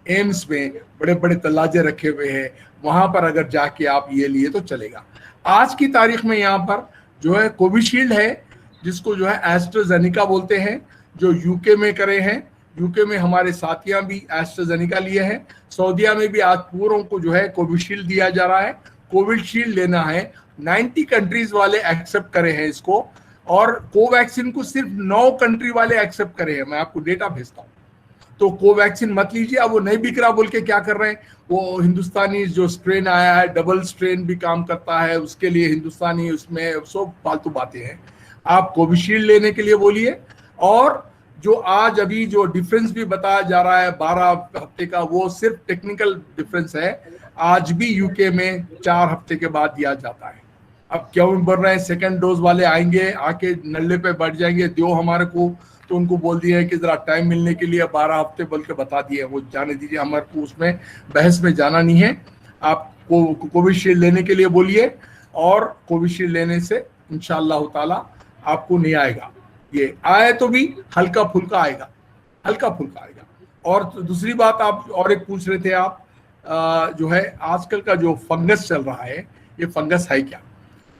एम्स में बड़े बड़े तल्लाजे रखे हुए हैं, वहां पर अगर जाके आप ये लिए तो चलेगा। आज की तारीख में यहाँ पर जो है कोविशील्ड है, जिसको जो है एस्ट्राजेनिका बोलते हैं, जो यूके में करे हैं। यूके में हमारे साथियां भी एस्ट्राजेनिका लिए हैं। सऊदीया में भी आज पूरों को जो है कोविशील्ड दिया जा रहा है। कोविशील्ड लेना है, 90 कंट्रीज वाले एक्सेप्ट करे हैं इसको, और कोवैक्सीन को सिर्फ 9 कंट्री वाले एक्सेप्ट करे हैं। मैं आपको डेटा भेजता हूँ। तो कोवैक्सीन मत लीजिए। अब वो नहीं बिक रहा बोल के क्या कर रहे हैं, वो हिंदुस्तानी जो स्ट्रेन आया है, डबल स्ट्रेन भी काम करता है, उसके लिए हिंदुस्तानी, उसमें सब फालतू बातें हैं। आप कोविशील्ड लेने के लिए बोलिए। और जो आज अभी जो डिफरेंस भी बताया जा रहा है 12 हफ्ते का, वो सिर्फ टेक्निकल डिफरेंस है। आज भी यूके में 4 हफ्ते के बाद दिया जाता है। अब क्यों बढ़ रहे हैं? सेकंड डोज वाले आएंगे, आके नल्ले पे बैठ जाएंगे, दो हमारे को, तो उनको बोल दिया है कि जरा टाइम मिलने के लिए 12 हफ्ते बोल के बता दिए, वो जाने दीजिए, हमारे को उसमें बहस में जाना नहीं है। आप कोविशील्ड लेने के लिए बोलिए, और कोविशील्ड लेने से इंशाअल्लाह ताला आपको नहीं आएगा, ये आए तो भी हल्का फुल्का आएगा, हल्का फुल्का आएगा। और दूसरी बात आप और एक पूछ रहे थे आप, जो है आजकल का जो फंगस चल रहा है, ये फंगस है क्या?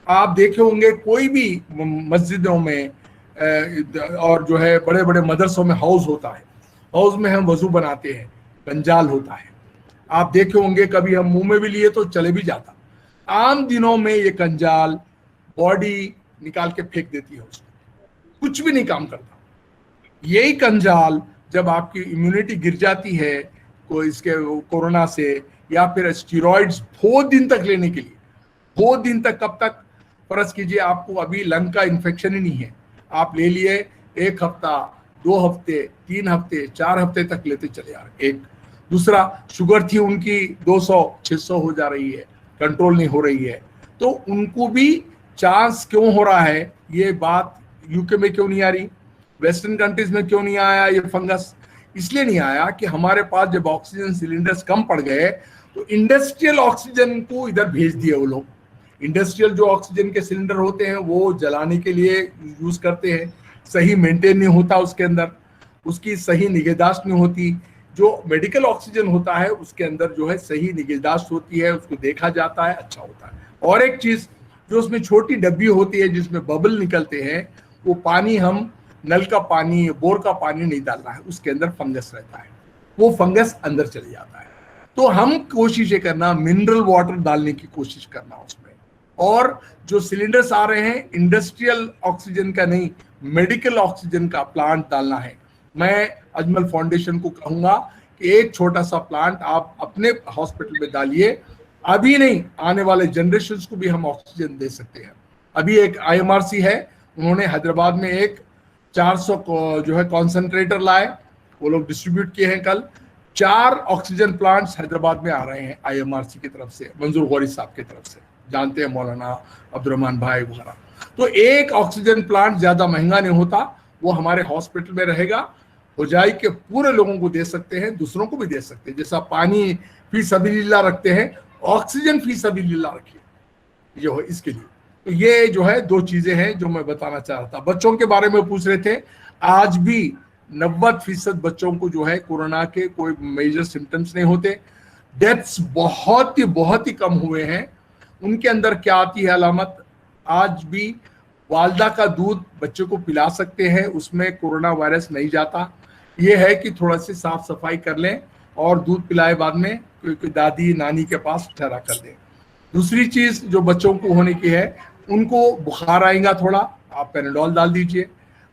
आप देखे होंगे कोई भी मस्जिदों में और जो है बड़े बड़े मदरसों में हाउस होता है, हाउस में हम वजू बनाते हैं, गंजाल होता है। आप देखे होंगे, कभी हम मुंह में भी लिए तो चले भी जाता। आम दिनों में ये गंजाल बॉडी निकाल के फेंक देती है, उसको कुछ भी नहीं काम करता। यही कंजाल जब आपकी इम्यूनिटी गिर जाती है कोई इसके कोरोना से, या फिर स्टीरॉइड्स 4 दिन तक लेने के लिए, 4 दिन तक, कब तक? फर्ज कीजिए आपको अभी लंग का इन्फेक्शन ही नहीं है, आप ले लिए 1 हफ्ता, 2 हफ्ते, 3 हफ्ते, 4 हफ्ते तक लेते चले आ रहे। एक दूसरा, शुगर थी उनकी 200-600 हो जा रही है, कंट्रोल नहीं हो रही है, तो उनको भी चांस क्यों हो रहा है? ये बात यूके में क्यों नहीं आ रही, वेस्टर्न कंट्रीज में क्यों नहीं आया ये फंगस? इसलिए नहीं आया कि हमारे पास जब ऑक्सीजन सिलेंडर्स कम पड़ गए तो इंडस्ट्रियल ऑक्सीजन को इधर भेज दिए वो लोग। इंडस्ट्रियल जो ऑक्सीजन के सिलेंडर होते हैं वो जलाने के लिए यूज करते हैं, सही मेंटेन नहीं होता उसके अंदर, उसकी सही निगहदाश्त नहीं होती, जो मेडिकल ऑक्सीजन होता है उसके अंदर जो है सही निगहदाश्त होती है, उसको देखा जाता है, अच्छा होता है। और एक चीज जो उसमें छोटी डब्बी होती है जिसमें बबल निकलते हैं, वो पानी हम नल का पानी, बोर का पानी नहीं डालना है, उसके अंदर फंगस रहता है, वो फंगस अंदर चले जाता है। तो हम कोशिश ये करना मिनरल वाटर डालने की कोशिश करना उसमें। और जो सिलेंडर्स आ रहे हैं इंडस्ट्रियल ऑक्सीजन का नहीं, मेडिकल ऑक्सीजन का प्लांट डालना है। मैं अजमल फाउंडेशन को कहूंगा कि एक छोटा सा प्लांट आप अपने हॉस्पिटल में डालिए, अभी नहीं आने वाले जनरेशन्स को भी हम ऑक्सीजन दे सकते हैं। अभी एक IMRC है, उन्होंने हैदराबाद में एक 400 जो है कॉन्सेंट्रेटर लाए, वो लोग डिस्ट्रीब्यूट किए हैं कल। 4 ऑक्सीजन प्लांट्स हैदराबाद में आ रहे हैं IMRC की तरफ से, मंजूर गौरी साहब की तरफ से, जानते हैं मौलाना अब्दुर्रहमान भाई वगैरह। तो एक ऑक्सीजन प्लांट ज्यादा महंगा नहीं होता, वो हमारे हॉस्पिटल में रहेगा, हुजाई के पूरे लोगों को दे सकते हैं, दूसरों को भी दे सकते हैं। जैसा पानी फी सबीलिल्लाह रखते हैं, ऑक्सीजन फी सबीलिल्लाह रखिए जो है इसके लिए। तो ये जो है 2 चीजें हैं जो मैं बताना चाह रहा था। बच्चों के बारे में पूछ रहे थे, आज भी 90% बच्चों को जो है कोरोना के कोई मेजर सिम्टम्स नहीं होते। डेथ्स बहुत ही कम हुए हैं। उनके अंदर क्या आती है अलामत, आज भी वालदा का दूध बच्चे को पिला सकते हैं, उसमें कोरोना वायरस नहीं जाता। ये है कि थोड़ा सी साफ सफाई कर लें और दूध पिलाए बाद में क्योंकि दादी नानी के पास ठहरा कर दें। दूसरी चीज जो बच्चों को होने की है, उनको बुखार आएगा थोड़ा, आप पेनाडोल डाल दीजिए।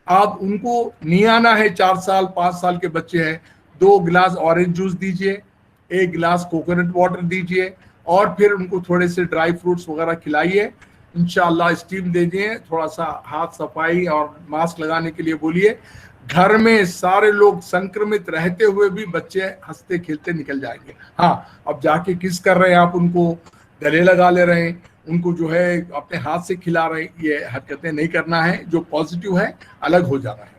आप उनको नहीं आना है, 4 साल 5 साल के बच्चे हैं, 2 गिलास ऑरेंज जूस दीजिए, 1 गिलास कोकोनट वाटर दीजिए और फिर उनको थोड़े से ड्राई फ्रूट्स वगैरह खिलाइए। इंशाल्लाह स्टीम दे दिए, थोड़ा सा हाथ सफाई और मास्क लगाने के लिए बोलिए। घर में सारे लोग संक्रमित रहते हुए भी बच्चे हंसते खेलते निकल जाएंगे। हाँ, अब जाके किस कर रहे हैं आप, उनको गले लगा ले रहे हैं, उनको जो है अपने हाथ से खिला रहे हैं, ये हरकतें नहीं करना है। जो पॉजिटिव है अलग हो जाना है।